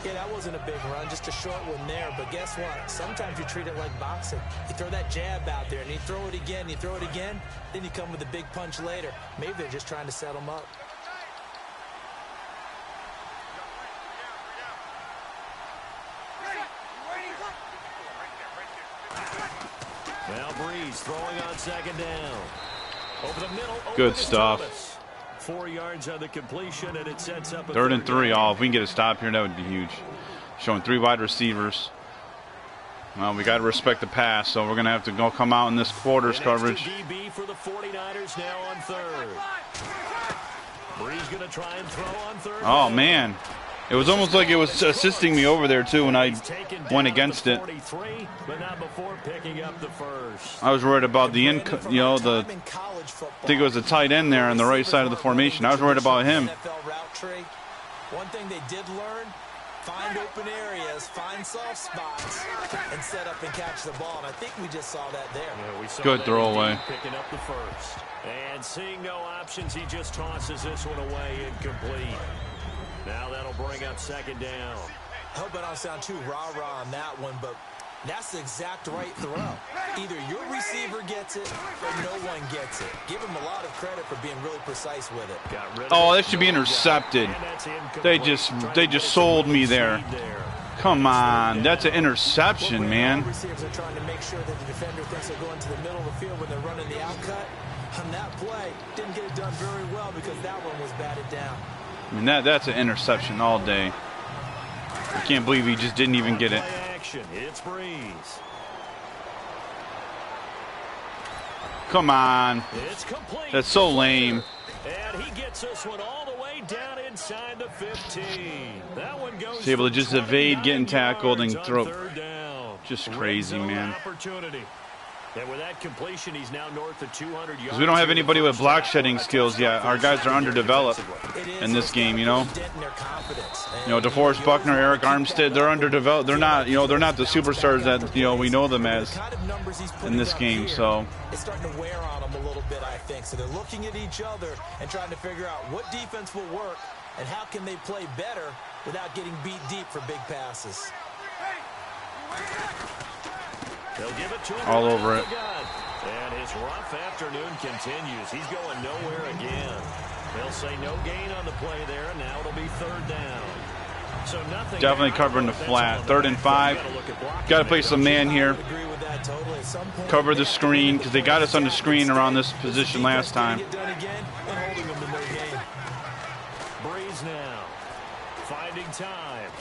Speaker 3: Yeah, that wasn't a big run, just a short one there. But guess what? Sometimes you treat it like boxing. You throw that jab out there, and you throw it again, you throw it again, then you come with a big punch later. Maybe they're just trying to set him up.
Speaker 2: Now Brees throwing on second down. Over the middle.
Speaker 1: Good stuff.
Speaker 2: 4 yards on the completion, and it sets up a
Speaker 1: 3rd and 3. Oh, if we can get a stop here, that would be huge. Showing 3 wide receivers. Well, we got to respect the pass, so we're going to have to go come out in this quarters coverage.
Speaker 2: DB for the 49ers now on 3rd. Brees going to try and throw on 3rd.
Speaker 1: Oh, man. It was almost like it was assisting me over there, too, when I went against it.
Speaker 2: But not before picking up the first.
Speaker 1: I was worried about the I think it was a tight end there on the right side of the formation. I was worried about him.
Speaker 3: One thing they did learn, find open areas, find soft spots, and set up and catch the ball. And I think we just saw that there.
Speaker 2: Yeah, we saw
Speaker 1: good
Speaker 2: that
Speaker 1: throwaway.
Speaker 2: Picking up the first. And seeing no options, he just tosses this one away incomplete. Now that'll bring up second down.
Speaker 3: I hope I don't sound too rah-rah on that one, but that's the exact right throw. Either your receiver gets it or no one gets it. Give him a lot of credit for being really precise with it.
Speaker 1: Oh, that should be intercepted. They just sold me there. Come on, that's an interception, man.
Speaker 3: Receivers are trying to make sure that the defender thinks they're going to the middle of the field when they're running the outcut. On that play, didn't get it done very well because that one was batted down.
Speaker 1: I mean, that's an interception all day. I can't believe he just didn't even get it.
Speaker 2: It's Brees.
Speaker 1: Come on.
Speaker 2: It's complete.
Speaker 1: That's so lame.
Speaker 2: And he gets this one all the way down inside the 15. That one goes.
Speaker 1: He's able to just evade getting tackled and throw.
Speaker 2: Just
Speaker 1: crazy, man.
Speaker 2: Opportunity. And with that completion, he's now north of 200 yards.
Speaker 1: We don't have anybody with block shedding skills yet. Our guys are underdeveloped in this game, you know. You know, DeForest Buckner, Eric Armstead, they're underdeveloped. They're not, you know, they're not the superstars that, you know, we know them as in this game. So
Speaker 3: it's starting to wear on them a little bit, I think. So they're looking at each other and trying to figure out what defense will work and how can they play better without getting beat deep for big passes.
Speaker 2: They'll give it to him
Speaker 1: all over it.
Speaker 2: And his rough afternoon continues. He's going nowhere again. They'll say no gain on the play there. Now it'll be 3rd down. So nothing.
Speaker 1: Definitely covering the flat. 3rd and 5. Got to play some man here. Cover the screen because they got us on the screen around this position last time.
Speaker 2: Brees now. time.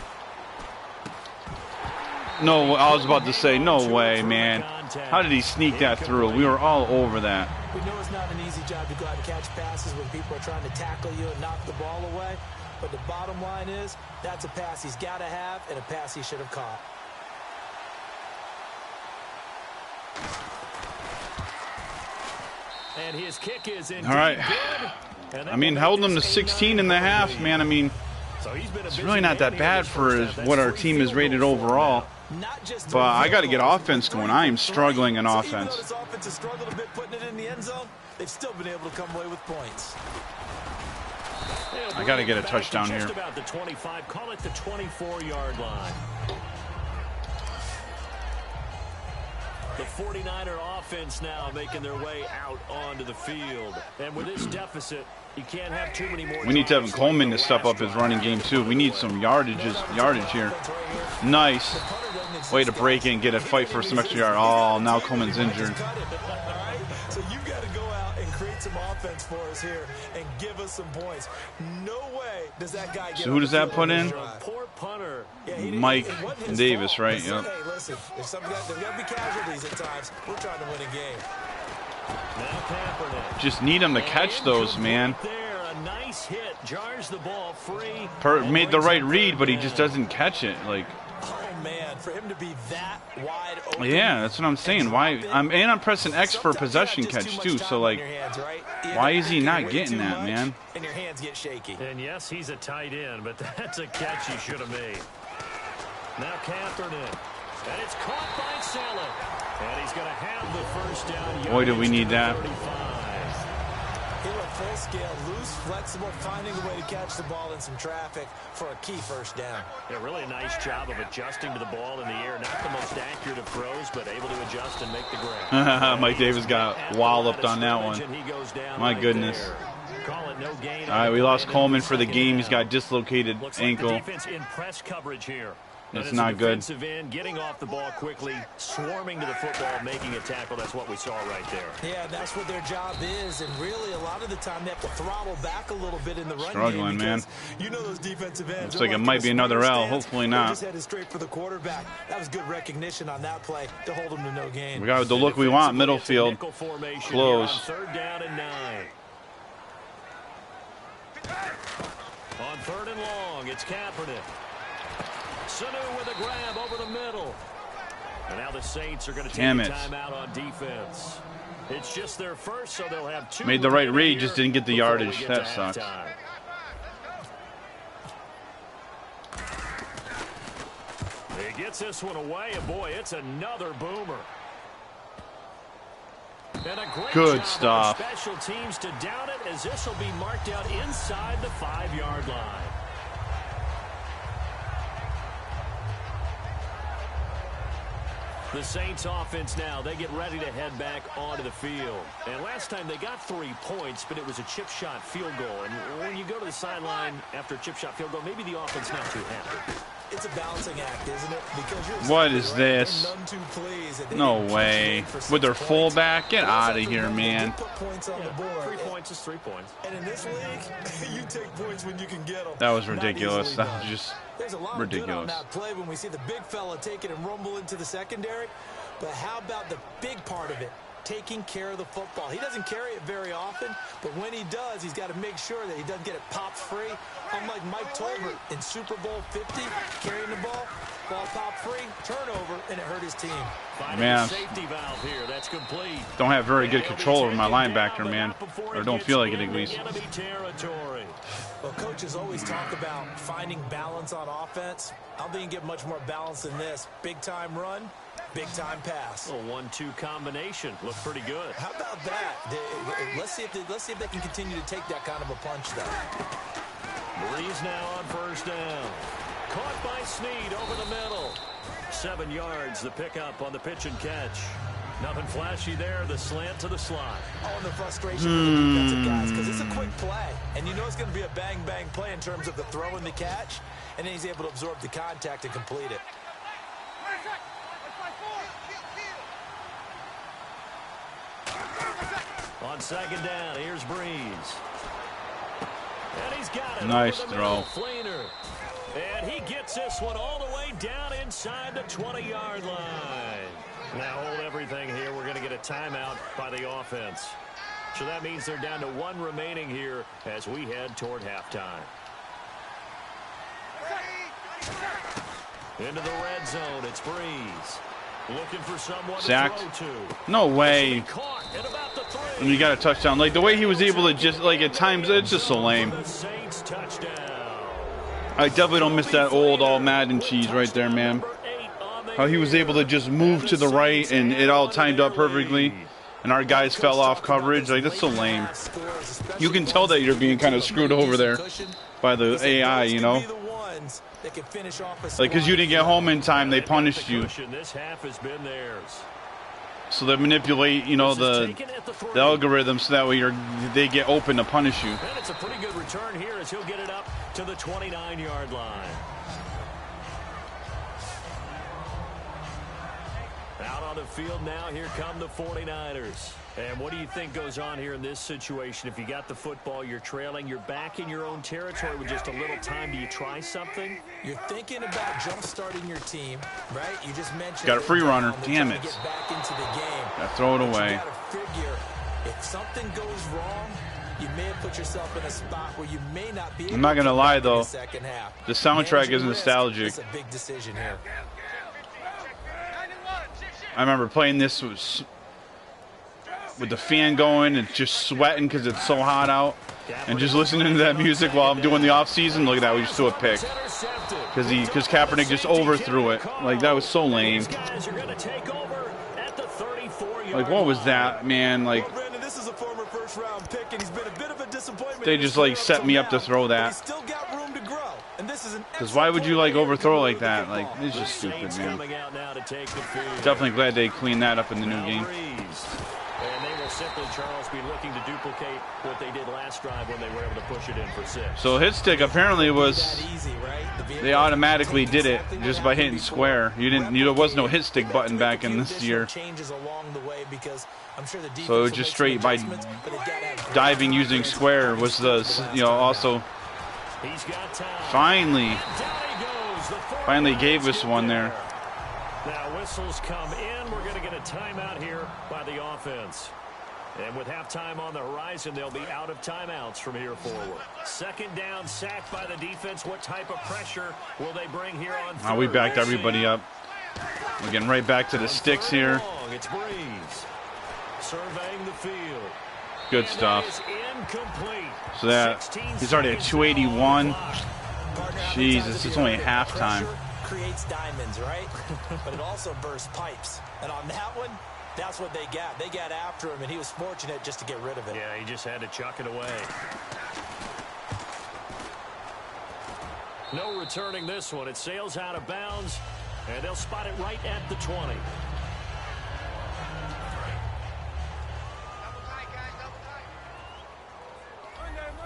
Speaker 1: No, I was about to say, no way, man. How did he sneak that through? We were all over that.
Speaker 3: We know it's not an easy job to go out and catch passes when people are trying to tackle you and knock the ball away. But the bottom line is, that's a pass he's got to have and a pass he should have caught.
Speaker 2: And his kick is in.
Speaker 1: All right. I mean, held them to 16 and a half, man. I mean, it's really not that bad for what our team is rated overall. But I got to get offense going. I am struggling in offense.
Speaker 3: They've still been able to come away with points.
Speaker 1: I got to get a touchdown here.
Speaker 2: Just about the 25, call it the 24-yard line. The 49er offense now making their way out onto the field. And with this deficit, you can't have too many more.
Speaker 1: We need to have Coleman to step up his running game too. We need some yardage here. Nice. Way to break in, get a fight for some extra yard. Oh, now Coleman's injured.
Speaker 3: So you got to go out and create some offense for us here and give us some points. No way does that guy get.
Speaker 1: So who does that put in?
Speaker 2: Poor punter.
Speaker 1: Mike Davis, right? Yep.
Speaker 3: Hey, listen, there's got to be casualties at times. We're trying to win a game.
Speaker 1: Just need him to catch those, man.
Speaker 2: A nice hit, jars the ball free.
Speaker 1: Made the right read, but he just doesn't catch it. Like,
Speaker 3: oh man, for him to be that wide open.
Speaker 1: Yeah, that's what I'm saying. Why? I'm pressing X for possession catch too. So like, why is he not getting that, man?
Speaker 3: And your hands get shaky.
Speaker 2: And yes, he's a tight end, but that's a catch he should have made. Now Kaepernick, and it's caught by Saleh, and he's going to have the first down.
Speaker 1: Boy, do we need that.
Speaker 3: He went full scale, loose, flexible, finding a way to catch the ball in some traffic for a key first down.
Speaker 2: A really nice job of adjusting to the ball in the air. Not the most accurate of throws, but able to adjust and make the grab.
Speaker 1: Mike Davis got walloped on that one. My goodness. All right, we lost Coleman for the game. He's got dislocated ankle.
Speaker 2: Defense in press coverage here.
Speaker 1: It's not good.
Speaker 2: End, getting off the ball quickly, swarming to the football, making a tackle. That's what we saw right there.
Speaker 3: Yeah, that's what their job is. And really, a lot of the time, they have to throttle back a little bit in the run
Speaker 1: Struggling,
Speaker 3: game.
Speaker 1: Man.
Speaker 3: You know those defensive ends.
Speaker 1: Looks like it might be another L. Hopefully not.
Speaker 3: Just headed straight for the quarterback. That was good recognition on that play to hold him to no gain.
Speaker 1: We got the look we want. Middle field. Close.
Speaker 2: Third down and 9. On third and long, it's Kaepernick. Sanu with a grab over the middle. And now the Saints are going to take a timeout on defense. It's just their first, so they'll have 2.
Speaker 1: Made the right read, just didn't get the yardage. That sucks.
Speaker 2: He gets this one away, and boy, it's another boomer. And a great
Speaker 1: good stuff.
Speaker 2: Special teams to down it, as this will be marked out inside the 5-yard line. The Saints offense now, they get ready to head back onto the field. And last time they got 3 points, but it was a chip shot field goal. And when you go to the sideline after a chip shot field goal, maybe the offense not too happy.
Speaker 3: It's a balancing act, isn't it? Because you're
Speaker 1: what is this? No way. With their fullback? Get out of here, man.
Speaker 2: 3 points is 3 points.
Speaker 3: And in this league, you take points when you can get them.
Speaker 1: That was ridiculous. That was just ridiculous.
Speaker 3: On that play when we see the big fella take it and rumble into the secondary. But how about the big part of it? Taking care of the football. He doesn't carry it very often, but when he does, he's got to make sure that he doesn't get it popped free. Unlike Mike Tolbert in Super Bowl 50, carrying the ball popped free, turnover, and it hurt his team.
Speaker 1: Man,
Speaker 2: safety valve here. That's complete.
Speaker 1: Don't have very good control over my linebacker, man. Or don't feel like it at least.
Speaker 3: Well, coaches always talk about finding balance on offense. I don't think you can get much more balance than this. Big-time run. Big-time pass.
Speaker 2: A 1-2 combination. Looked pretty good.
Speaker 3: How about that? Let's see if they can continue to take that kind of a punch, though.
Speaker 2: Breeze now on first down. Caught by Snead over the middle. 7 yards, the pickup on the pitch and catch. Nothing flashy there. The slant to the slot.
Speaker 3: Oh, and the frustration for the defensive guys, because it's a quick play. And you know it's going to be a bang-bang play in terms of the throw and the catch. And then he's able to absorb the contact and complete it.
Speaker 2: On second down, here's Breeze. And he's got it.
Speaker 1: Nice throw.
Speaker 2: And he gets this one all the way down inside the 20-yard line. Now hold everything here. We're going to get a timeout by the offense. So that means they're down to one remaining here as we head toward halftime. Into the red zone, it's Breeze. Looking for someone
Speaker 1: sacked.
Speaker 2: to throw to.
Speaker 1: No way. And you got a touchdown. Like the way he was able to just, like at times, it's just so lame. I definitely don't miss that old all Madden cheese right there, man. How he was able to just move to the right and it all timed up perfectly. And our guys fell off coverage. Like, that's so lame. You can tell that you're being kind of screwed over there by the AI, you know? Like, because you didn't get home in time, they punished you. So they manipulate, you know, the algorithm so that way they get open to punish you.
Speaker 2: And it's a pretty good return here as he'll get it up to the 29-yard line. Out on the field now, here come the 49ers. And what do you think goes on here in this situation? If you got the football, you're trailing, you're back in your own territory with just a little time. Do you try something?
Speaker 3: You're thinking about jump-starting your team, right? You just mentioned
Speaker 1: got a free runner. Damn it.
Speaker 3: Get back into the game.
Speaker 1: Yeah, throw it away.
Speaker 3: You got to figure if something goes wrong, you may have put yourself in a spot where you may not be able
Speaker 1: I'm not going to lie, though.
Speaker 3: The
Speaker 1: soundtrack is nostalgic.
Speaker 3: It's a big decision here.
Speaker 1: I remember playing this with the fan going and just sweating because it's so hot out. And just listening to that music while I'm doing the off-season. Look at that, we just threw a pick. Because Kaepernick just overthrew it. Like, that was so lame. Like, what was that, man? Like, they just, like, set me up to throw that. Because why would you, like, overthrow like that? Like, it's just stupid, man. Definitely glad they cleaned that up in the new game.
Speaker 2: And they will simply, Charles, be looking to duplicate what they did last drive when they were able to push it in for 6.
Speaker 1: So hit stick apparently was, they automatically did it just by hitting square. There was no hit stick button back in this year. So it was just straight by diving using square was the, you know, also finally gave us one there.
Speaker 2: Now whistles come in. We're going to get a timeout here by the offense. And with halftime on the horizon, they'll be out of timeouts from here forward. Second down, sacked by the defense. What type of pressure will they bring here on third?
Speaker 1: We backed everybody up. We're getting right back to the sticks here.
Speaker 2: It's Breeze surveying the field.
Speaker 1: Good stuff. So that he's already at 281. Jesus, it's only halftime.
Speaker 3: Creates diamonds, right? But it also bursts pipes. And on that one, that's what they got. They got after him, and he was fortunate just to get rid of it.
Speaker 2: Yeah, he just had to chuck it away. No returning this one. It sails out of bounds, and they'll spot it right at the 20.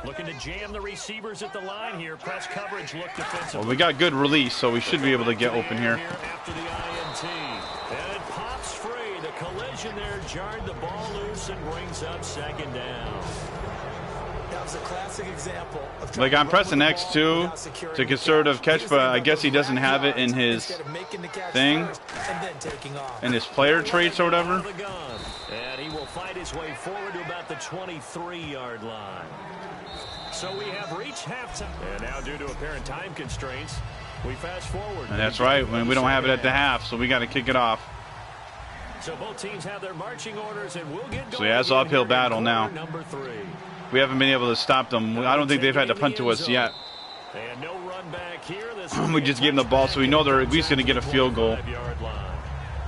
Speaker 2: Looking to jam the receivers at the line here. Press coverage look defensively.
Speaker 1: Well, we got good release, so we should be able to get open here.
Speaker 2: After the INT. And it pops free. The collision there jarred the ball loose and brings up second down.
Speaker 3: That was a classic example of
Speaker 1: like I'm pressing X2 to conservative catch, but I guess he doesn't have it in his thing, in his player traits or whatever.
Speaker 2: And he will fight his way forward to about the 23-yard line. So we have reached halftime. And now due to apparent time constraints, we fast forward.
Speaker 1: And that's right, when we don't have it at the half, so we got to kick it off.
Speaker 2: So both teams have their marching orders, and we'll get going.
Speaker 1: So yeah, it's an uphill battle now.
Speaker 2: Number 3.
Speaker 1: We haven't been able to stop them. I don't think they've had to punt to us yet.
Speaker 2: And no run back here.
Speaker 1: We just gave them the ball, so we know they're at least going to get a field goal.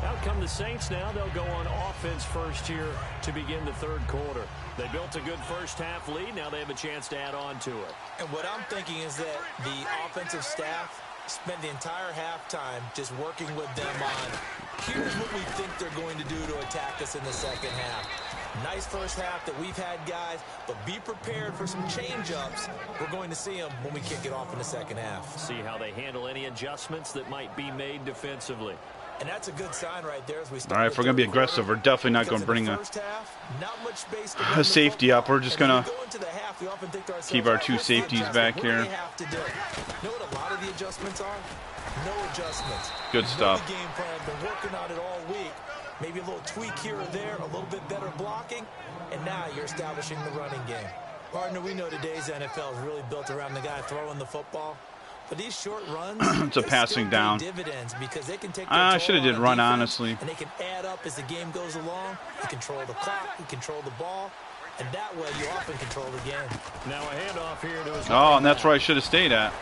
Speaker 2: Out come the Saints now. They'll go on offense first here to begin the third quarter. They built a good first half lead. Now they have a chance to add on to it.
Speaker 3: And what I'm thinking is that the offensive staff spent the entire halftime just working with them on, here's what we think they're going to do to attack us in the second half. Nice first half that we've had, guys, but be prepared for some change-ups. We're going to see them when we kick it off in the second half.
Speaker 2: See how they handle any adjustments that might be made defensively.
Speaker 3: And that's a good sign right there as we start.
Speaker 1: All right, if we're going to be aggressive, we're definitely not going to bring a safety up. We're just going to keep our two safeties back here.
Speaker 3: the adjustments are? No adjustments.
Speaker 1: Good stuff.
Speaker 3: The game plan, been working on it all week. Maybe a little tweak here or there, a little bit better blocking, and now you're establishing the running game. Partner, we know today's NFL is really built around the guy throwing the football. But these short runs,
Speaker 1: it's a passing down.
Speaker 3: Dividends because they can take
Speaker 1: I should have did run,
Speaker 3: defense,
Speaker 1: honestly.
Speaker 3: And they can add up as the game goes along. You control the clock, you control the ball, and that way you often control the game.
Speaker 2: Now a handoff here to his
Speaker 1: and that's where I should have stayed at.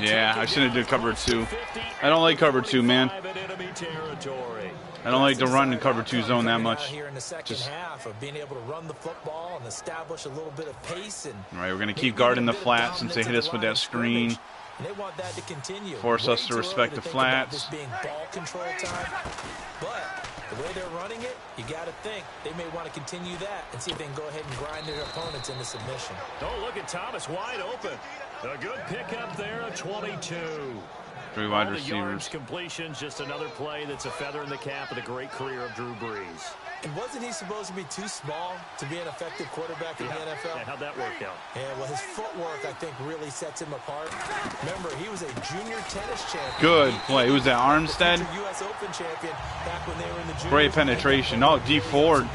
Speaker 1: Yeah, I shouldn't have did cover 2. I don't like cover 2, man. I don't like to run in cover 2 zone that much.
Speaker 3: Here in the second half of being able to run the football and establish a little bit of pace. And
Speaker 1: all right, we're going to keep guarding the flats since they hit us with that screen.
Speaker 3: And they want that to continue.
Speaker 1: Force us to respect the flats.
Speaker 3: This being ball control time. But the way they're running it, you got to think they may want to continue that and see if they can go ahead and grind their opponents into submission.
Speaker 2: Don't look at Thomas wide open. A good pickup there at 22.
Speaker 1: 3 wide receivers.
Speaker 2: Completions, just another play that's a feather in the cap of the great career of Drew Brees.
Speaker 3: And wasn't he supposed to be too small to be an effective quarterback in the NFL?
Speaker 2: Yeah, how'd that work out?
Speaker 3: Yeah, well, his footwork, I think, really sets him apart. Remember, he was a junior tennis champion.
Speaker 1: Good play. Who's that, Armstead?
Speaker 3: U.S. Open champion back when they were in the juniors.
Speaker 1: Great penetration. Oh, D Ford.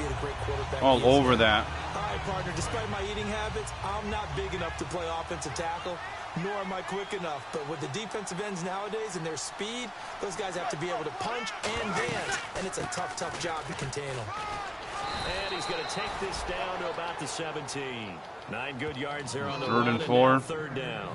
Speaker 1: All over that.
Speaker 3: All right, partner, despite my eating habits, I'm not big enough to play offensive tackle, nor am I quick enough. But with the defensive ends nowadays and their speed, those guys have to be able to punch and dance, and it's a tough, tough job to contain them.
Speaker 2: And he's going to take this down to about the 17. 9 good yards there on the
Speaker 1: 3rd and 4.
Speaker 2: 3rd down.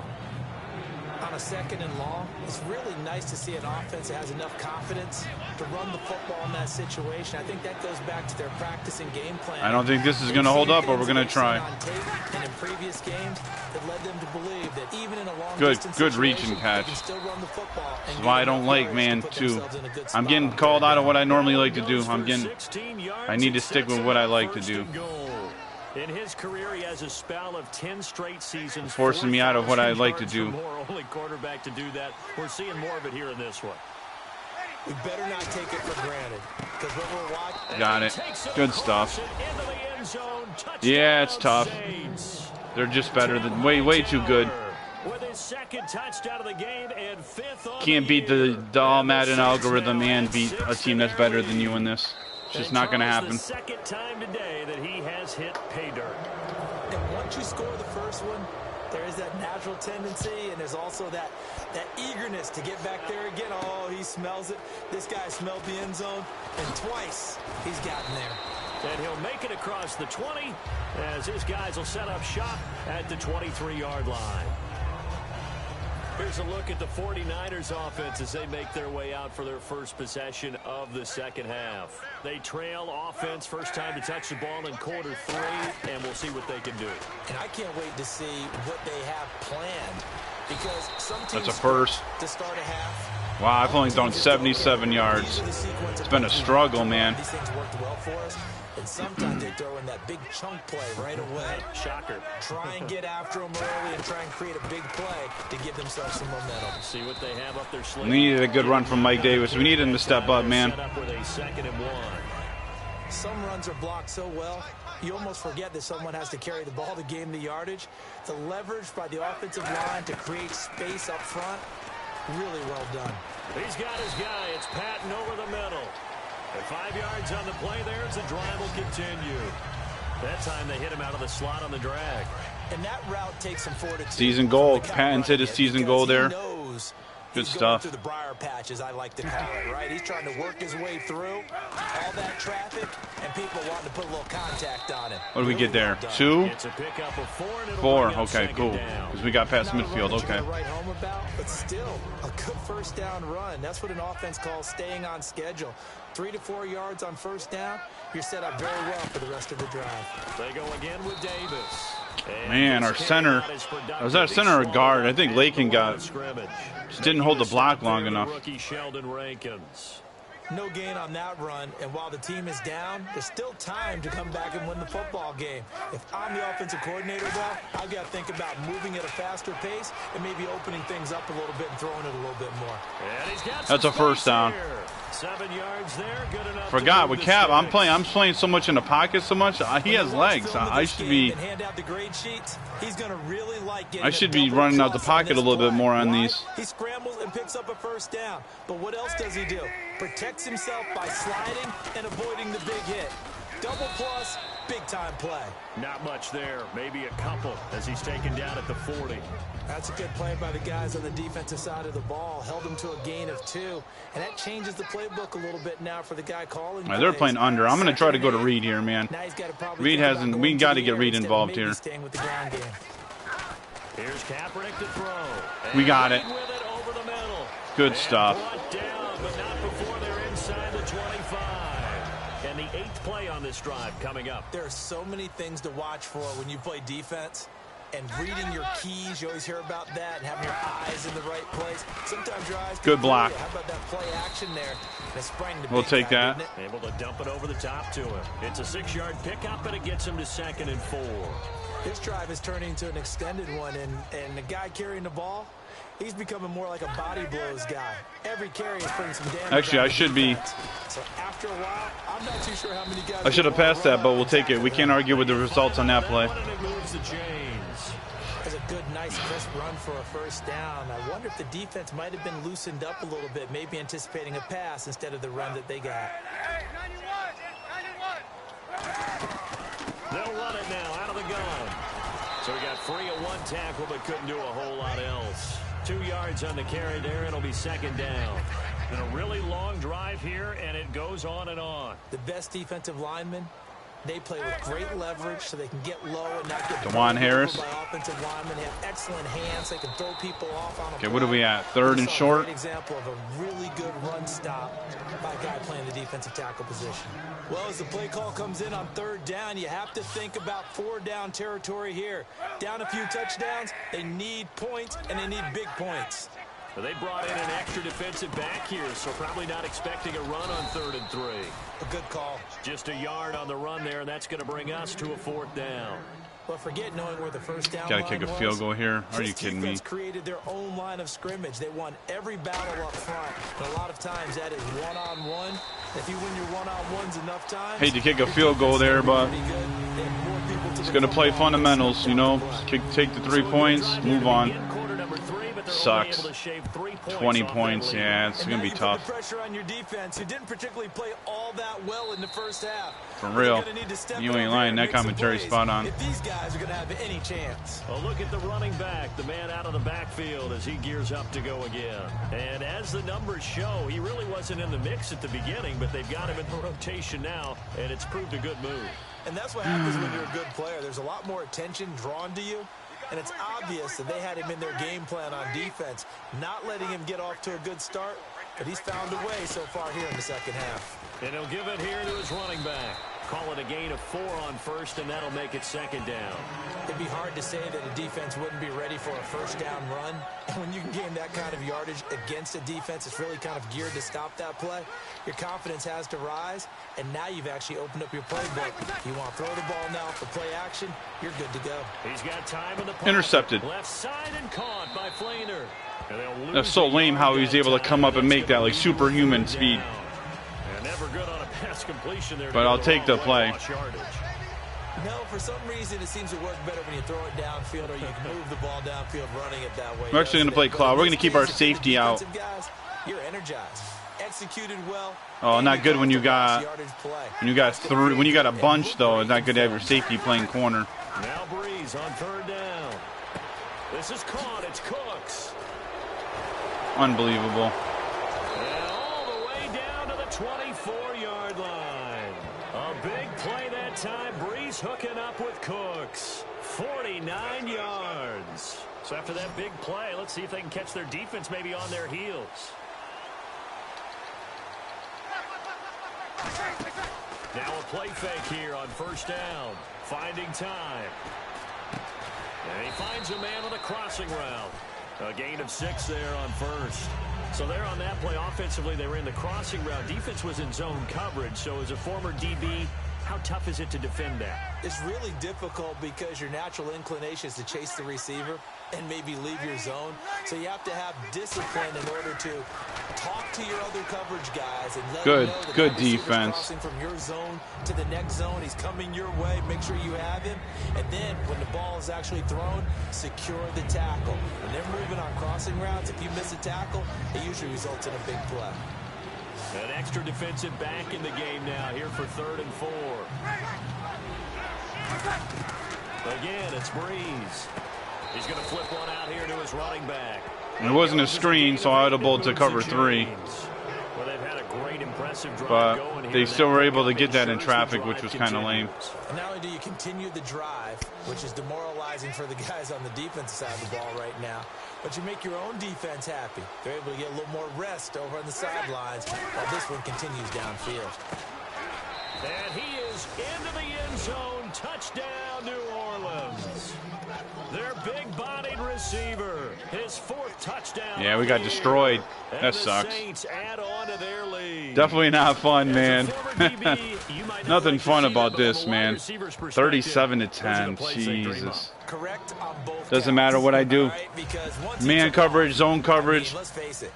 Speaker 3: On a 2nd and long, it's really nice to see an offense that has enough confidence to run the football in that situation. I think that goes back to their practice and game plan.
Speaker 1: I don't think this is going to hold up, but we're going to try.
Speaker 3: And in previous games, that led them to believe that even in a long
Speaker 1: good reach and catch. That's why I don't like man too. I'm getting called out of what I normally like to do. I need to stick with what I like to do.
Speaker 2: In his career, he has a spell of 10 straight seasons,
Speaker 1: forcing me out of what I like to do.
Speaker 2: Only quarterback to do that. We're seeing more of it here in this one.
Speaker 3: We better not take it for granted, because what we're watching.
Speaker 1: Got it. Good stuff. Yeah, it's tough. They're just better than way too good. Can't beat the all Madden algorithm and beat a team that's better than you in this. It's just not going to happen.
Speaker 2: The second time today that he has hit pay dirt.
Speaker 3: And once you score the first one, there is that natural tendency, and there's also that eagerness to get back there again. Oh, he smells it. This guy smelled the end zone, and twice he's gotten there.
Speaker 2: And he'll make it across the 20 as his guys will set up shop at the 23-yard line. Here's a look at the 49ers offense as they make their way out for their first possession of the second half. They trail offense first time to touch the ball in quarter 3, and we'll see what they can do.
Speaker 3: And I can't wait to see what they have planned, because some teams
Speaker 1: that's a first
Speaker 3: to start a half.
Speaker 1: Wow, I've only done 77 yards. It's been a struggle, man.
Speaker 3: These things worked well for us. And sometimes they throw in that big chunk play right away.
Speaker 2: Shocker.
Speaker 3: Try and get after them early and try and create a big play to give themselves some momentum.
Speaker 2: See what they have up their sleeve.
Speaker 1: We needed a good run from Mike Davis. We needed him to step up, man.
Speaker 2: Set up with a 2nd and 1.
Speaker 3: Some runs are blocked so well, you almost forget that someone has to carry the ball to gain the yardage. The leverage by the offensive line to create space up front, really well done.
Speaker 2: He's got his guy. It's Patton over the middle. At 5 yards on the play there as the drive will continue. That time they hit him out of the slot on the drag.
Speaker 3: And that route takes him forward to
Speaker 1: season goal. Patton's hit his season goal there. Good stuff.
Speaker 3: Through the briar patch, as I like to call it, right? He's trying to work his way through all that traffic, and people wanting to put a little contact on it.
Speaker 1: What do we get there? 2?
Speaker 2: It's a pickup of 4.
Speaker 1: 4. Okay, cool. Because we got past midfield. Okay.
Speaker 3: Right home about, but still a good first down run. That's what an offense calls staying on schedule. 3 to 4 yards on first down. You're set up very well for the rest of the drive.
Speaker 2: They go again with Davis.
Speaker 1: Man, our center. Was that center or guard? I think Lakin got. Just didn't hold the block long enough.
Speaker 2: Rookie Sheldon Rankins.
Speaker 3: No gain on that run, and while the team is down, there's still time to come back and win the football game. If I'm the offensive coordinator, though, I've got to think about moving at a faster pace and maybe opening things up a little bit and throwing it a little bit more.
Speaker 2: And he's got
Speaker 1: That's a first down.
Speaker 2: here. 7 yards there, good enough.
Speaker 1: Forgot with Cap, I'm playing so much in the pocket so much. He has legs. I should be.
Speaker 3: He's going to really like getting
Speaker 1: I should be running out the pocket a little bit more on these.
Speaker 3: He scrambles and picks up a first down. But what else does he do? Protects himself by sliding and avoiding the big hit. Double plus, big time play.
Speaker 2: Not much there, maybe a couple as he's taken down at the 40.
Speaker 3: That's a good play by the guys on the defensive side of the ball. Held him to a gain of 2. And that changes the playbook a little bit now for the guy calling.
Speaker 1: Right, they're playing under. I'm going to try to go to Reed here, man. Reed hasn't. We got to get Reed involved here.
Speaker 2: Here's Kaepernick to throw.
Speaker 1: We got it.
Speaker 2: With it over the middle.
Speaker 1: Good stuff.
Speaker 2: Brought down, but not before they're inside the 25. And the 8th play on this drive coming up.
Speaker 3: There are so many things to watch for when you play defense. And reading your keys, you always hear about that, and having your eyes in the right place. Sometimes your eyes.
Speaker 1: Good block.
Speaker 3: How about that play action there?
Speaker 1: We'll take that.
Speaker 2: Able to dump it over the top to him. It's a 6-yard pickup, and it gets him to 2nd and 4.
Speaker 3: This drive is turning into an extended one, and the guy carrying the ball, he's becoming more like a body blows guy. Every carry is putting some damage.
Speaker 1: Actually, I should be.
Speaker 3: So after a while, I'm not too sure how many guys.
Speaker 1: I should have passed that, but we'll take it. We can't argue with the results on that play.
Speaker 3: That's a good, nice, crisp run for a first down. I wonder if the defense might have been loosened up a little bit, maybe anticipating a pass instead of the run that they got.
Speaker 2: They'll run it now out of the gun. So we got free of 1 tackle, but couldn't do a whole lot else. 2 yards on the carry there, and it'll be 2nd down. And a really long drive here, and it goes on and on.
Speaker 3: The best defensive linemen, they play with great leverage so they can get low and not get
Speaker 1: Dewan Harris.
Speaker 3: by offensive linemen. They have excellent hands. They can throw people off on a
Speaker 1: Okay, what are we at? 3rd and short?
Speaker 3: Great example of a really good run stop by a guy playing the defensive tackle position. Well, as the play call comes in on 3rd down, you have to think about 4-down territory here. Down a few touchdowns, they need points, and they need big points.
Speaker 2: But they brought in an extra defensive back here, so probably not expecting a run on 3rd and 3.
Speaker 3: A good call.
Speaker 2: Just a yard on the run there, and that's going to bring us to a 4th down.
Speaker 3: Well, forget knowing where the first down
Speaker 1: Got to kick a field goal here. Are you kidding me?
Speaker 3: Created their own line of scrimmage. They won every battle up front. And a lot of times that is one-on-one. If you win your one-on-ones enough times.
Speaker 1: Hate to kick a field goal there, but it's going to play fundamentals, you know. Take the 3 points, move on. Sucks. 20 points, yeah, it's going to be tough.
Speaker 3: Pressure on your defense, who didn't particularly play all that well in the first half.
Speaker 1: For real. You ain't lying. That commentary's spot on.
Speaker 3: If these guys are going to have any chance.
Speaker 2: Well, look at the running back, the man out of the backfield as he gears up to go again. And as the numbers show, he really wasn't in the mix at the beginning, but they've got him in the rotation now, and it's proved a good move.
Speaker 3: And that's what happens when you're a good player. There's a lot more attention drawn to you. And it's obvious that they had him in their game plan on defense, not letting him get off to a good start, but he's found a way so far here in the second half.
Speaker 2: And he'll give it here to his running back. Call it a gain of 4 on 1st, and that'll make it 2nd down.
Speaker 3: It'd be hard to say that a defense wouldn't be ready for a first down run. And when you can gain that kind of yardage against a defense, it's really kind of geared to stop that play. Your confidence has to rise, and now you've actually opened up your playbook. If you want to throw the ball now for play action, you're good to go.
Speaker 2: He's got time in the pocket.
Speaker 1: Intercepted.
Speaker 2: Left side and caught by Flainer.
Speaker 1: That's so lame how he's able to come up and make that like superhuman speed.
Speaker 2: And never good on a pass completion there.
Speaker 1: But I'll take the play.
Speaker 3: No, for some reason it seems to work better when you throw it downfield or you can move the ball downfield running it that way.
Speaker 1: We're actually going to play cloud. We're going to keep our safety out.
Speaker 3: Guys, you're energized. Executed well.
Speaker 1: Oh, not good when you got a bunch though. It's not good to have your safety playing corner.
Speaker 2: Now Breeze on 3rd down. This is caught. It's Cooks.
Speaker 1: Unbelievable.
Speaker 2: And all the way down to the 24-yard line. A big play that time. Breeze hooking up with Cooks. 49 yards. So after that big play, let's see if they can catch their defense maybe on their heels. Now a play fake here on 1st down. Finding time. And he finds a man on a crossing route. A gain of 6 there on 1st. So there on that play, offensively, they were in the crossing route. Defense was in zone coverage. So as a former DB, how tough is it to defend that?
Speaker 3: It's really difficult because your natural inclination is to chase the receiver and maybe leave your zone. So you have to have discipline in order to talk to your other coverage guys and let them know that
Speaker 1: good
Speaker 3: the receiver's
Speaker 1: defense.
Speaker 3: crossing from your zone to the next zone. He's coming your way. Make sure you have him. And then when the ball is actually thrown, secure the tackle. When they're moving on crossing routes, if you miss a tackle, it usually results in a big play.
Speaker 2: An extra defensive back in the game now here for 3rd and 4. Again, it's Breeze. He's going to flip one out here to his running back.
Speaker 1: It wasn't a screen, so audible to cover 3.
Speaker 2: Well, they've had a great impressive drive
Speaker 1: But
Speaker 2: going here.
Speaker 1: they still were able to get that in traffic, which was kind of lame.
Speaker 3: And not only do you continue the drive, which is demoralizing for the guys on the defensive side of the ball right now, but you make your own defense happy. They're able to get a little more rest over on the sidelines while this one continues downfield.
Speaker 2: And he is into the end zone. Touchdown, New Orleans. Their big-bodied receiver. His 4th touchdown.
Speaker 1: Yeah, we got destroyed. That sucks.
Speaker 2: Saints add on to their lead.
Speaker 1: Definitely not fun, man. Nothing fun about this, man. 37-10. Jesus.
Speaker 3: Correct on both
Speaker 1: Doesn't matter what I do. Man coverage, zone coverage.
Speaker 3: Let's face it.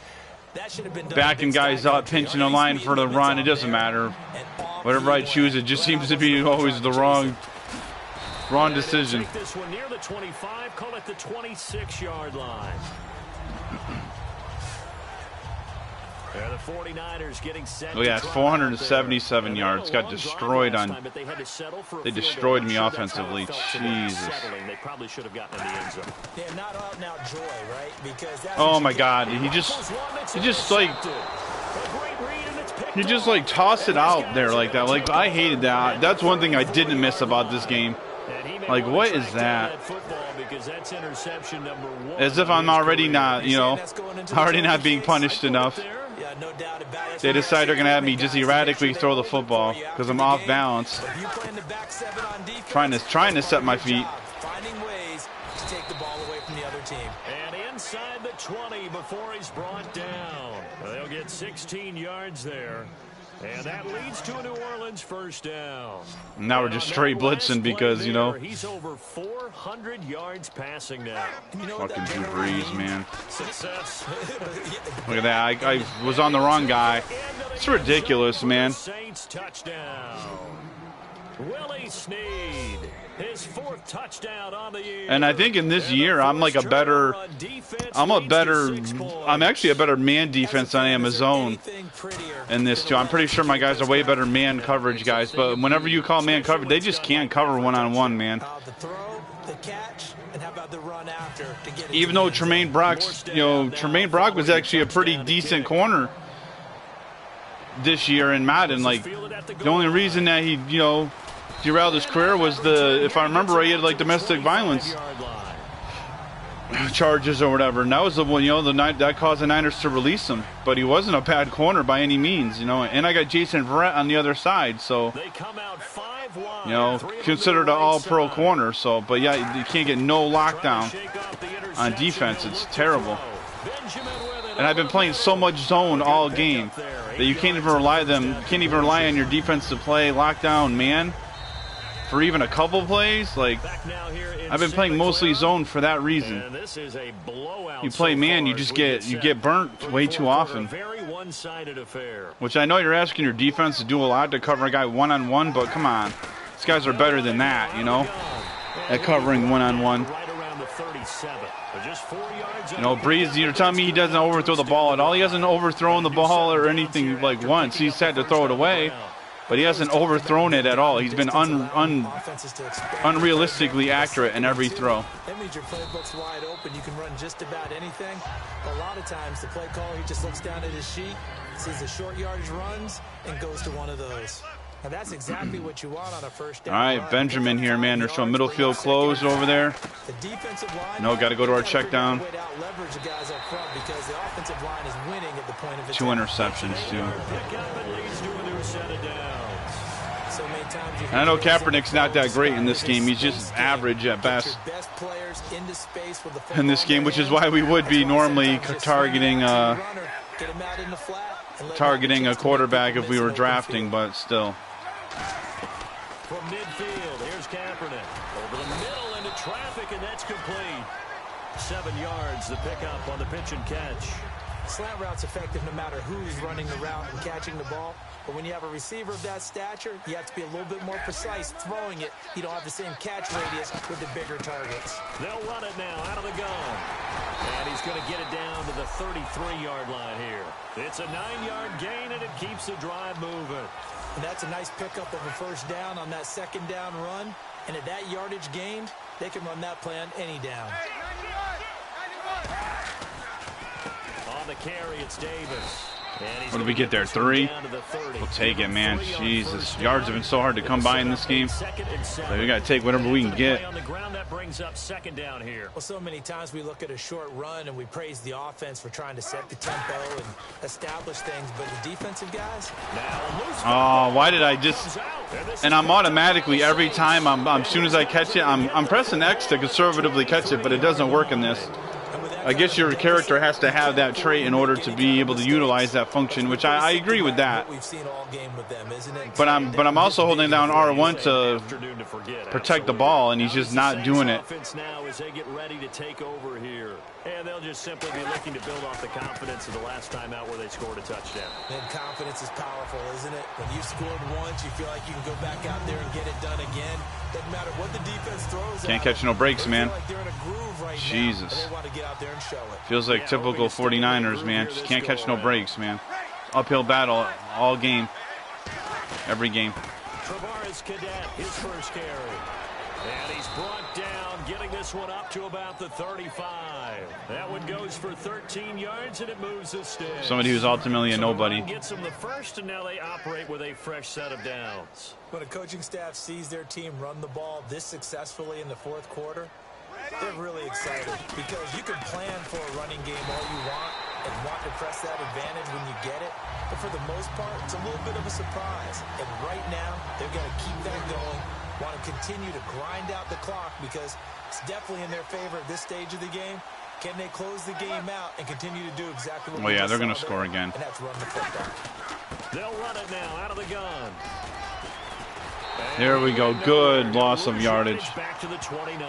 Speaker 3: That should have been done
Speaker 1: Backing guys up, pinching a line for the run. It doesn't matter. Whatever I choose, it just seems to be always the wrong decision.
Speaker 2: Take this one near the 25, call it the 26-yard line. The 49ers getting set.
Speaker 1: Oh yeah, it's 477 yards. Got destroyed on. They destroyed me offensively. Jesus.
Speaker 2: They probably should have gotten in the end zone.
Speaker 3: Yeah, not out and out joy, right? Because
Speaker 1: Oh my God, he just like tossed it out there like that. Like, I hated that. That's one thing I didn't miss about this game. Like, what is that? As if I'm already not, already not being punished enough. They decide they're going to have me just erratically throw the football because I'm off balance. Trying to set my feet.
Speaker 3: Finding ways to take the ball away from the other team.
Speaker 2: And inside the 20 before he's brought down. They'll get 16 yards there. And that leads to a New Orleans 1st down.
Speaker 1: Now we're just straight blitzing because,
Speaker 2: he's over 400 yards passing now.
Speaker 1: Fucking Drew Brees, man.
Speaker 2: Success.
Speaker 1: Look at that. I was on the wrong guy. It's ridiculous, man.
Speaker 2: Saints touchdown. Willie Snead, his 4th touchdown on the year.
Speaker 1: And I think in this year, I'm actually a better man defense than I am a zone in this too. I'm pretty sure my guys are way better man coverage guys, but whenever you call man coverage, they just can't cover one-on-one, man.
Speaker 3: The throw, the catch, and how about the run after to get it.
Speaker 1: Even though Tremaine Brock was actually a pretty decent corner this year in Madden. Like, the only reason that he, derailed his career was if I remember right, he had like domestic violence charges or whatever, and that was the one, that caused the Niners to release him. But he wasn't a bad corner by any means, And I got Jason Verrett on the other side, so considered an all-pro corner. So, but yeah, you can't get no lockdown on defense. It's terrible. And I've been playing so much zone all game that you can't even rely on your defense to play lockdown man for even a couple plays. Like, I've been playing mostly zone for that reason. You play man, you get burnt way too often. Which I know you're asking your defense to do a lot to cover a guy one-on-one, but come on, these guys are better than that, at covering one-on-one. Breeze, you're telling me he doesn't overthrow the ball at all? He hasn't overthrown the ball or anything like once. He's had to throw it away, but he hasn't overthrown it at all. He's been unrealistically accurate in every throw.
Speaker 3: That means your playbook's wide open. You can run just about anything. A lot of times the play caller, he just looks down at his sheet, sees the short yardage runs, and goes to one of those. And that's exactly what you want on a first down.
Speaker 1: All right, Benjamin here, man. They're showing middle field closed over there. No, got to go to our check down. 2 interceptions, too.
Speaker 3: So many times you
Speaker 1: And I know Kaepernick's not that great in this game. He's just average at best in this game, which is why we would be normally targeting a quarterback if we were drafting, but still.
Speaker 2: From midfield, here's Kaepernick. Over the middle into traffic, and that's complete. 7 yards, the pickup on the pitch and catch.
Speaker 3: Slant route's effective no matter who's running the route and catching the ball. But when you have a receiver of that stature, you have to be a little bit more precise throwing it. You don't have the same catch radius with the bigger targets.
Speaker 2: They'll run it now out of the gun. And he's going to get it down to the 33-yard line here. It's a 9-yard gain, and it keeps the drive moving.
Speaker 3: And that's a nice pickup of a first down on that second down run. And at that yardage gained, they can run that play on any down.
Speaker 2: On the carry, it's Davis.
Speaker 1: What did we get there? 3? We'll take it, man. Jesus. Yards have been so hard to come by in this game. So we got to take whatever we can get.
Speaker 3: Well, so many times we look at a short run and we praise the offense for trying to set the tempo and establish things, but the defensive guys.
Speaker 1: Oh, why did I just? And I'm automatically every time as soon as I catch it, I'm pressing X to conservatively catch it, but it doesn't work in this. I guess your character has to have that trait in order to be able to utilize that function, which I agree with that. But I'm also holding down R1 to protect the ball, and he's just not doing it.
Speaker 2: And they'll just simply be looking to build off the confidence of the last time out where they scored a touchdown.
Speaker 3: And confidence is powerful, isn't it? When you've scored once, you feel like you can go back out there and get it done again. Doesn't matter what the defense throws.
Speaker 1: Can't catch no breaks, man. Jesus. Feels like typical 49ers, man. Just can't catch no breaks, man. Uphill battle all game. Every game.
Speaker 2: Travaris Cadet, his first carry. And he's brought down, getting this one up to about the 35. That one goes for 13 yards, and it moves the sticks.
Speaker 1: Somebody who's ultimately a nobody.
Speaker 2: Gets them the first, and now they operate with a fresh set of downs.
Speaker 3: When a coaching staff sees their team run the ball this successfully in the fourth quarter, they're really excited because you can plan for a running game all you want and want to press that advantage when you get it. But for the most part, it's a little bit of a surprise. And right now, they've got to keep that going. Want to continue to grind out the clock because it's definitely in their favor at this stage of the game. Can they close the game out and continue to do exactly what
Speaker 1: they they're going to score again.
Speaker 3: And that's run the football.
Speaker 2: They'll run it now out of the gun.
Speaker 1: There we go. Good loss of yardage.
Speaker 2: Back to the 29.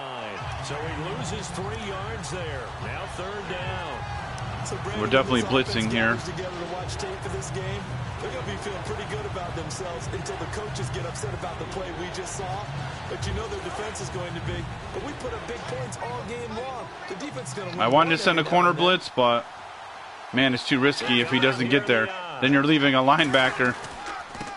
Speaker 2: So he loses 3 yards there. Now third down.
Speaker 3: So
Speaker 1: we're definitely blitzing here.
Speaker 3: They're going to be feeling pretty good about themselves until the coaches get upset about the play we just saw. But you know their defense is going to be. But we put up big points all game long. The defense is going to win.
Speaker 1: I wanted to send a corner blitz, but man, it's too risky if he doesn't get there. Then you're leaving a linebacker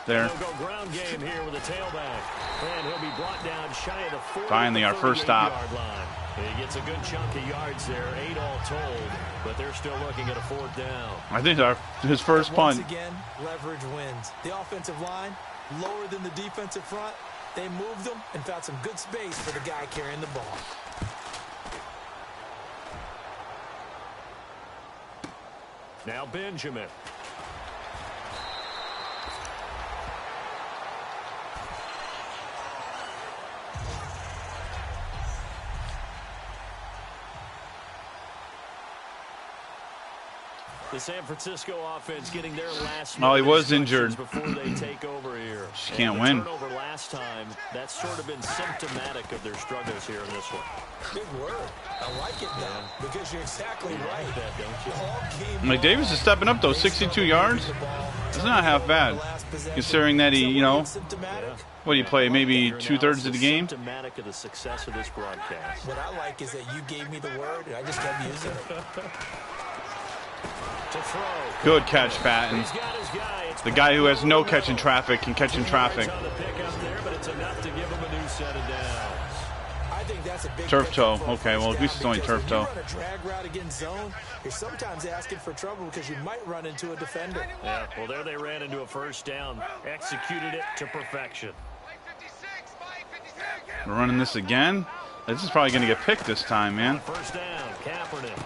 Speaker 1: there.
Speaker 2: Ground game here with a tailback. And he'll be brought down shy of the 40.
Speaker 1: Finally, our first stop.
Speaker 2: He gets a good chunk of yards there, 8 all told, but they're still looking at a fourth down.
Speaker 1: I think his first punt.
Speaker 3: Once again, leverage wins. The offensive line, lower than the defensive front. They moved them and found some good space for the guy carrying the ball.
Speaker 2: Now Benjamin. The San Francisco offense getting their last.
Speaker 1: Oh, he was injured.
Speaker 2: Before they take over here.
Speaker 1: Just can't win.
Speaker 2: Turnover last time. That's sort of been symptomatic of their struggles here in this one.
Speaker 3: Good word. I like it now because you're exactly right.
Speaker 2: That, don't you?
Speaker 1: Like Davis is stepping up though, 62 yards. It's not half bad, considering that he, what do you play? Maybe 2/3 of the game.
Speaker 2: Symptomatic of the success of this broadcast.
Speaker 3: What I like is that you gave me the word and I just kept using it.
Speaker 1: Good catch, Patton. The guy who has no catch in traffic can catch in traffic. Turf toe. Okay, well, at least it's only turf toe.
Speaker 3: You're sometimes asking for trouble because you might run into a defender.
Speaker 2: Yeah, well, there they ran into a first down. Executed it to perfection.
Speaker 1: We're running this again. This is probably going to get picked this time, man.
Speaker 2: First down, Kaepernick.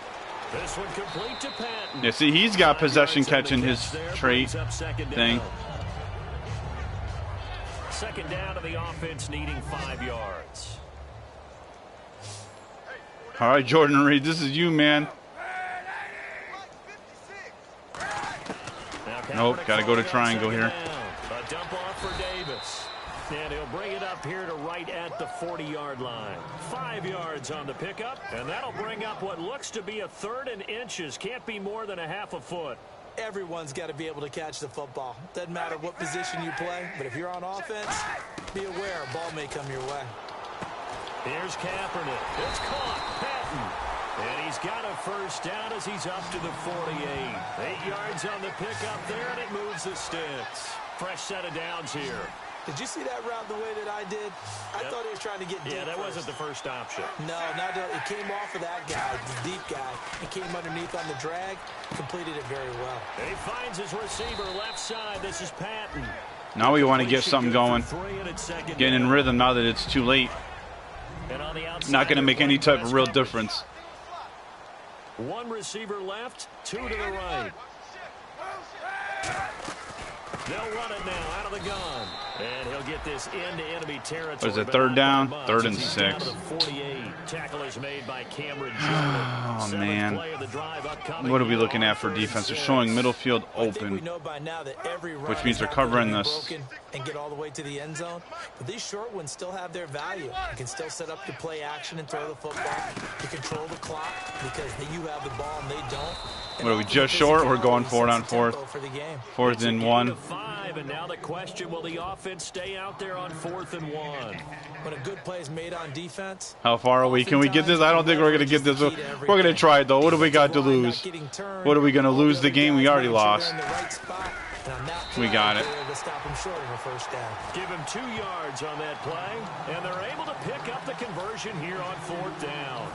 Speaker 2: This one complete to Patton.
Speaker 1: Yeah, see, he's got possession catching his trait thing.
Speaker 2: Second down to the offense needing 5 yards.
Speaker 1: All right, Jordan Reed, this is you, man. Nope, got to go to triangle here.
Speaker 2: A dump off for Davis. And he'll bring it up here to right at the 40-yard line. 5 yards on the pickup, and that'll bring up what looks to be a 3rd and inches. Can't be more than a half a foot.
Speaker 3: Everyone's got to be able to catch the football. Doesn't matter what position you play, but if you're on offense, be aware a ball may come your way.
Speaker 2: Here's Kaepernick. It's caught. Patton. And he's got a first down as he's up to the 48. 8 yards on the pickup there, and it moves the sticks. Fresh set of downs here.
Speaker 3: Did you see that route the way that I did? I thought he was trying to get deep.
Speaker 2: Yeah, that wasn't the first option.
Speaker 3: No, not it came off of that guy, the deep guy. He came underneath on the drag, completed it very well.
Speaker 2: He finds his receiver left side. This is Patton.
Speaker 1: Now we want to get something going. Getting in rhythm now that it's too late. Not going to make any type of real difference.
Speaker 2: 1 receiver left, 2 to the right. They'll run it now out of the gun. And he'll get this into enemy territory.
Speaker 1: What is it, 3rd down? 3rd and 6.
Speaker 2: Tackle is made by Cameron
Speaker 1: Oh, man. What are we looking at for defense? They're showing middle field open, which means they're covering this.
Speaker 3: And get all the way to the end zone. But these short ones still have their value. You can still set up the play action and throw the football. You control the clock because you have the ball and they don't.
Speaker 1: What are we, just short? We're going for it on 4th. 4th and 1.
Speaker 2: 5, and now the question, will the offense stay out there on 4th and 1?
Speaker 3: When a good play is made on defense.
Speaker 1: How far are we? Can we get this? I don't think we're going to get this. We're going to try it, though. What do we got to lose? What are we going to lose the game? We already lost. We got it.
Speaker 2: Give him 2 yards on that play, and they're able to pick up the conversion here on 4th down.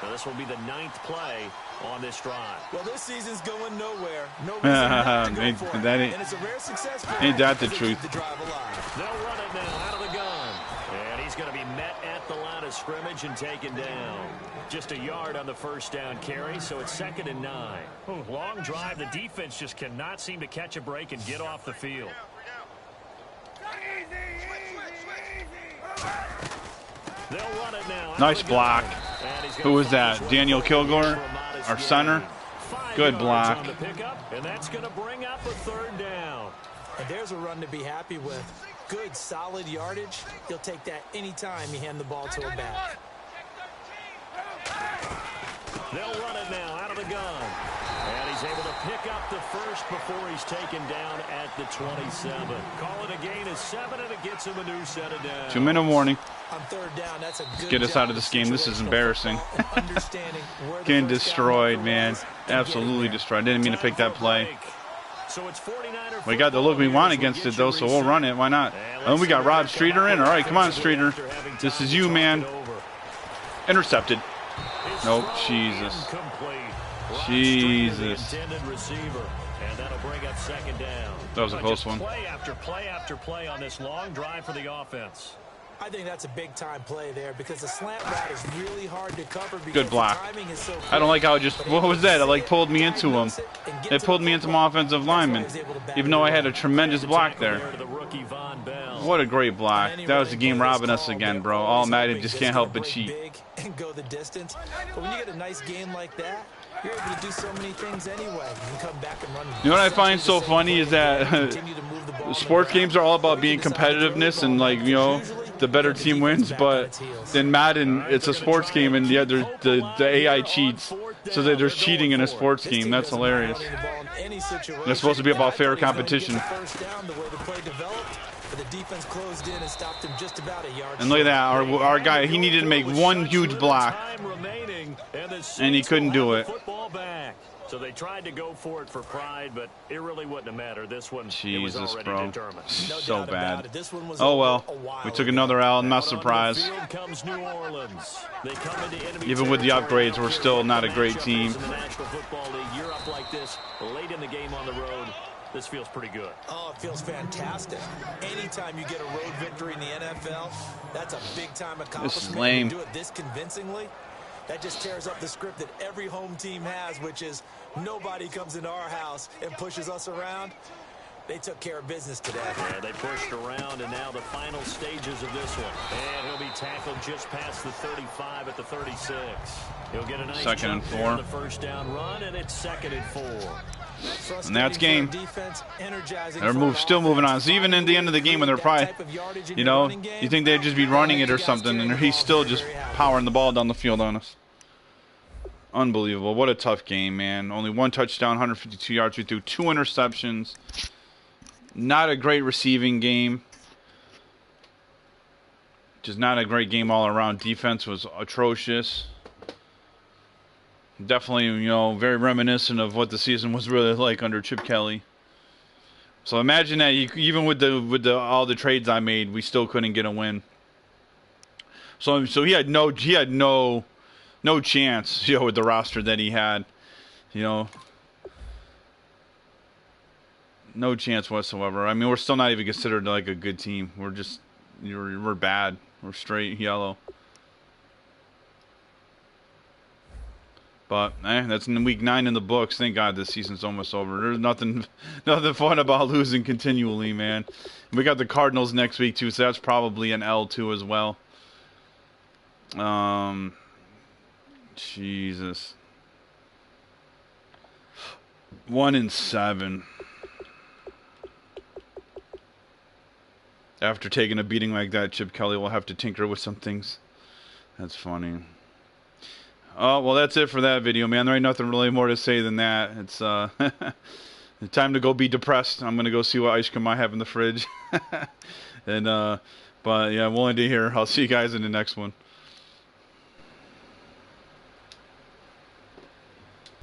Speaker 2: Now this will be the 9th play on this drive.
Speaker 3: Well, this season's going nowhere. No reason not to go for it. And it's a rare success for
Speaker 1: ain't that the truth?
Speaker 2: They'll run it now out of the gun. And he's going to be met at the line of scrimmage and taken down. Just a yard on the first down carry, so it's 2nd and 9. Long drive. The defense just cannot seem to catch a break and get off the field. They'll run it now.
Speaker 1: Nice block. Who was that? Daniel Kilgore, our center. Good block.
Speaker 2: And that's going to bring up a 3rd down.
Speaker 3: And there's a run to be happy with. Good, solid yardage. You'll take that anytime you hand the ball to a back.
Speaker 2: They'll run it now out of the gun. And he's able to pick up the first before he's taken down at the 27. Call it a gain of 7, and it gets him a new set of downs.
Speaker 1: 2-minute warning.
Speaker 3: On 3rd down, that's a good
Speaker 1: Get us out of this game. This is embarrassing. Getting destroyed, man. Absolutely destroyed. Didn't mean to pick that play. We got the look we want against it, though, so we'll run it. Why not? And we got Rob Streeter in. All right, come on, Streeter. This is you, man. Intercepted. Nope, Jesus. Jesus.
Speaker 2: And that'll bring up 2nd down.
Speaker 1: That was a close one.
Speaker 2: Play after play after play on this long drive for the offense.
Speaker 3: I think that's a big-time play there because the slant route is really hard to cover.
Speaker 1: Good block.
Speaker 3: So
Speaker 1: I don't like how it just, what was that? It like pulled me into him. It pulled me into my offensive lineman, even though I had a tremendous block there. What a great block. That was the game robbing us again, bro. All Madden just can't help but cheat.
Speaker 3: And go the distance. But when you get a nice game like that, you're able to do so many things anyway. You can come back and run.
Speaker 1: You know what I find so funny is that sports games are all about being competitiveness and, like, you know, the better team wins. But in Madden, it's a sports game, and yeah, the AI cheats. So that there's cheating in a sports game. That's hilarious. And it's supposed to be about fair competition. And look at that, our guy, he needed to make one huge block, and he couldn't do it.
Speaker 2: So they tried to go for it for pride, but it really wouldn't have mattered. This one,
Speaker 1: Jesus,
Speaker 2: it was already
Speaker 1: bro.
Speaker 2: determined.
Speaker 1: So bad. Oh, well. We took another L. I'm not surprised. Even with the upgrades, we're still not a great team.
Speaker 2: You're up like this late in the game on the road. This feels pretty good.
Speaker 3: Oh, it feels fantastic. Anytime you get a road victory in the NFL, that's a big-time accomplishment.
Speaker 1: This is lame.
Speaker 3: Do it this convincingly. That just tears up the script that every home team has, which is nobody comes into our house and pushes us around. They took care of business today.
Speaker 2: Yeah, they pushed around, and now the final stages of this one. And he'll be tackled just past the 35 at the 36. He'll get a nice
Speaker 1: second and 4
Speaker 2: on the first down run, and it's 2nd and 4.
Speaker 1: And that's game. They're still moving on. So even in the end of the game when they're probably, you know, you think they'd just be running it or something, and he's still just powering the ball down the field on us. Unbelievable. What a tough game, man. Only 1 touchdown, 152 yards. We threw 2 interceptions. Not a great receiving game. Just not a great game all around. Defense was atrocious. Definitely, you know, very reminiscent of what the season was really like under Chip Kelly. So imagine that even with all the trades I made, we still couldn't get a win. So he had no chance, you know, with the roster that he had, you know. No chance whatsoever. I mean, we're still not even considered like a good team. We're just we're bad. We're straight yellow. But that's in week 9 in the books. Thank God this season's almost over. There's nothing fun about losing continually, man. We got the Cardinals next week too, so that's probably an L too as well. Jesus. 1-7. After taking a beating like that, Chip Kelly will have to tinker with some things. That's funny. Oh, well, that's it for that video, man. There ain't nothing really more to say than that. It's time to go be depressed. I'm going to go see what ice cream I have in the fridge. But, yeah, we'll end it here. I'll see you guys in the next one.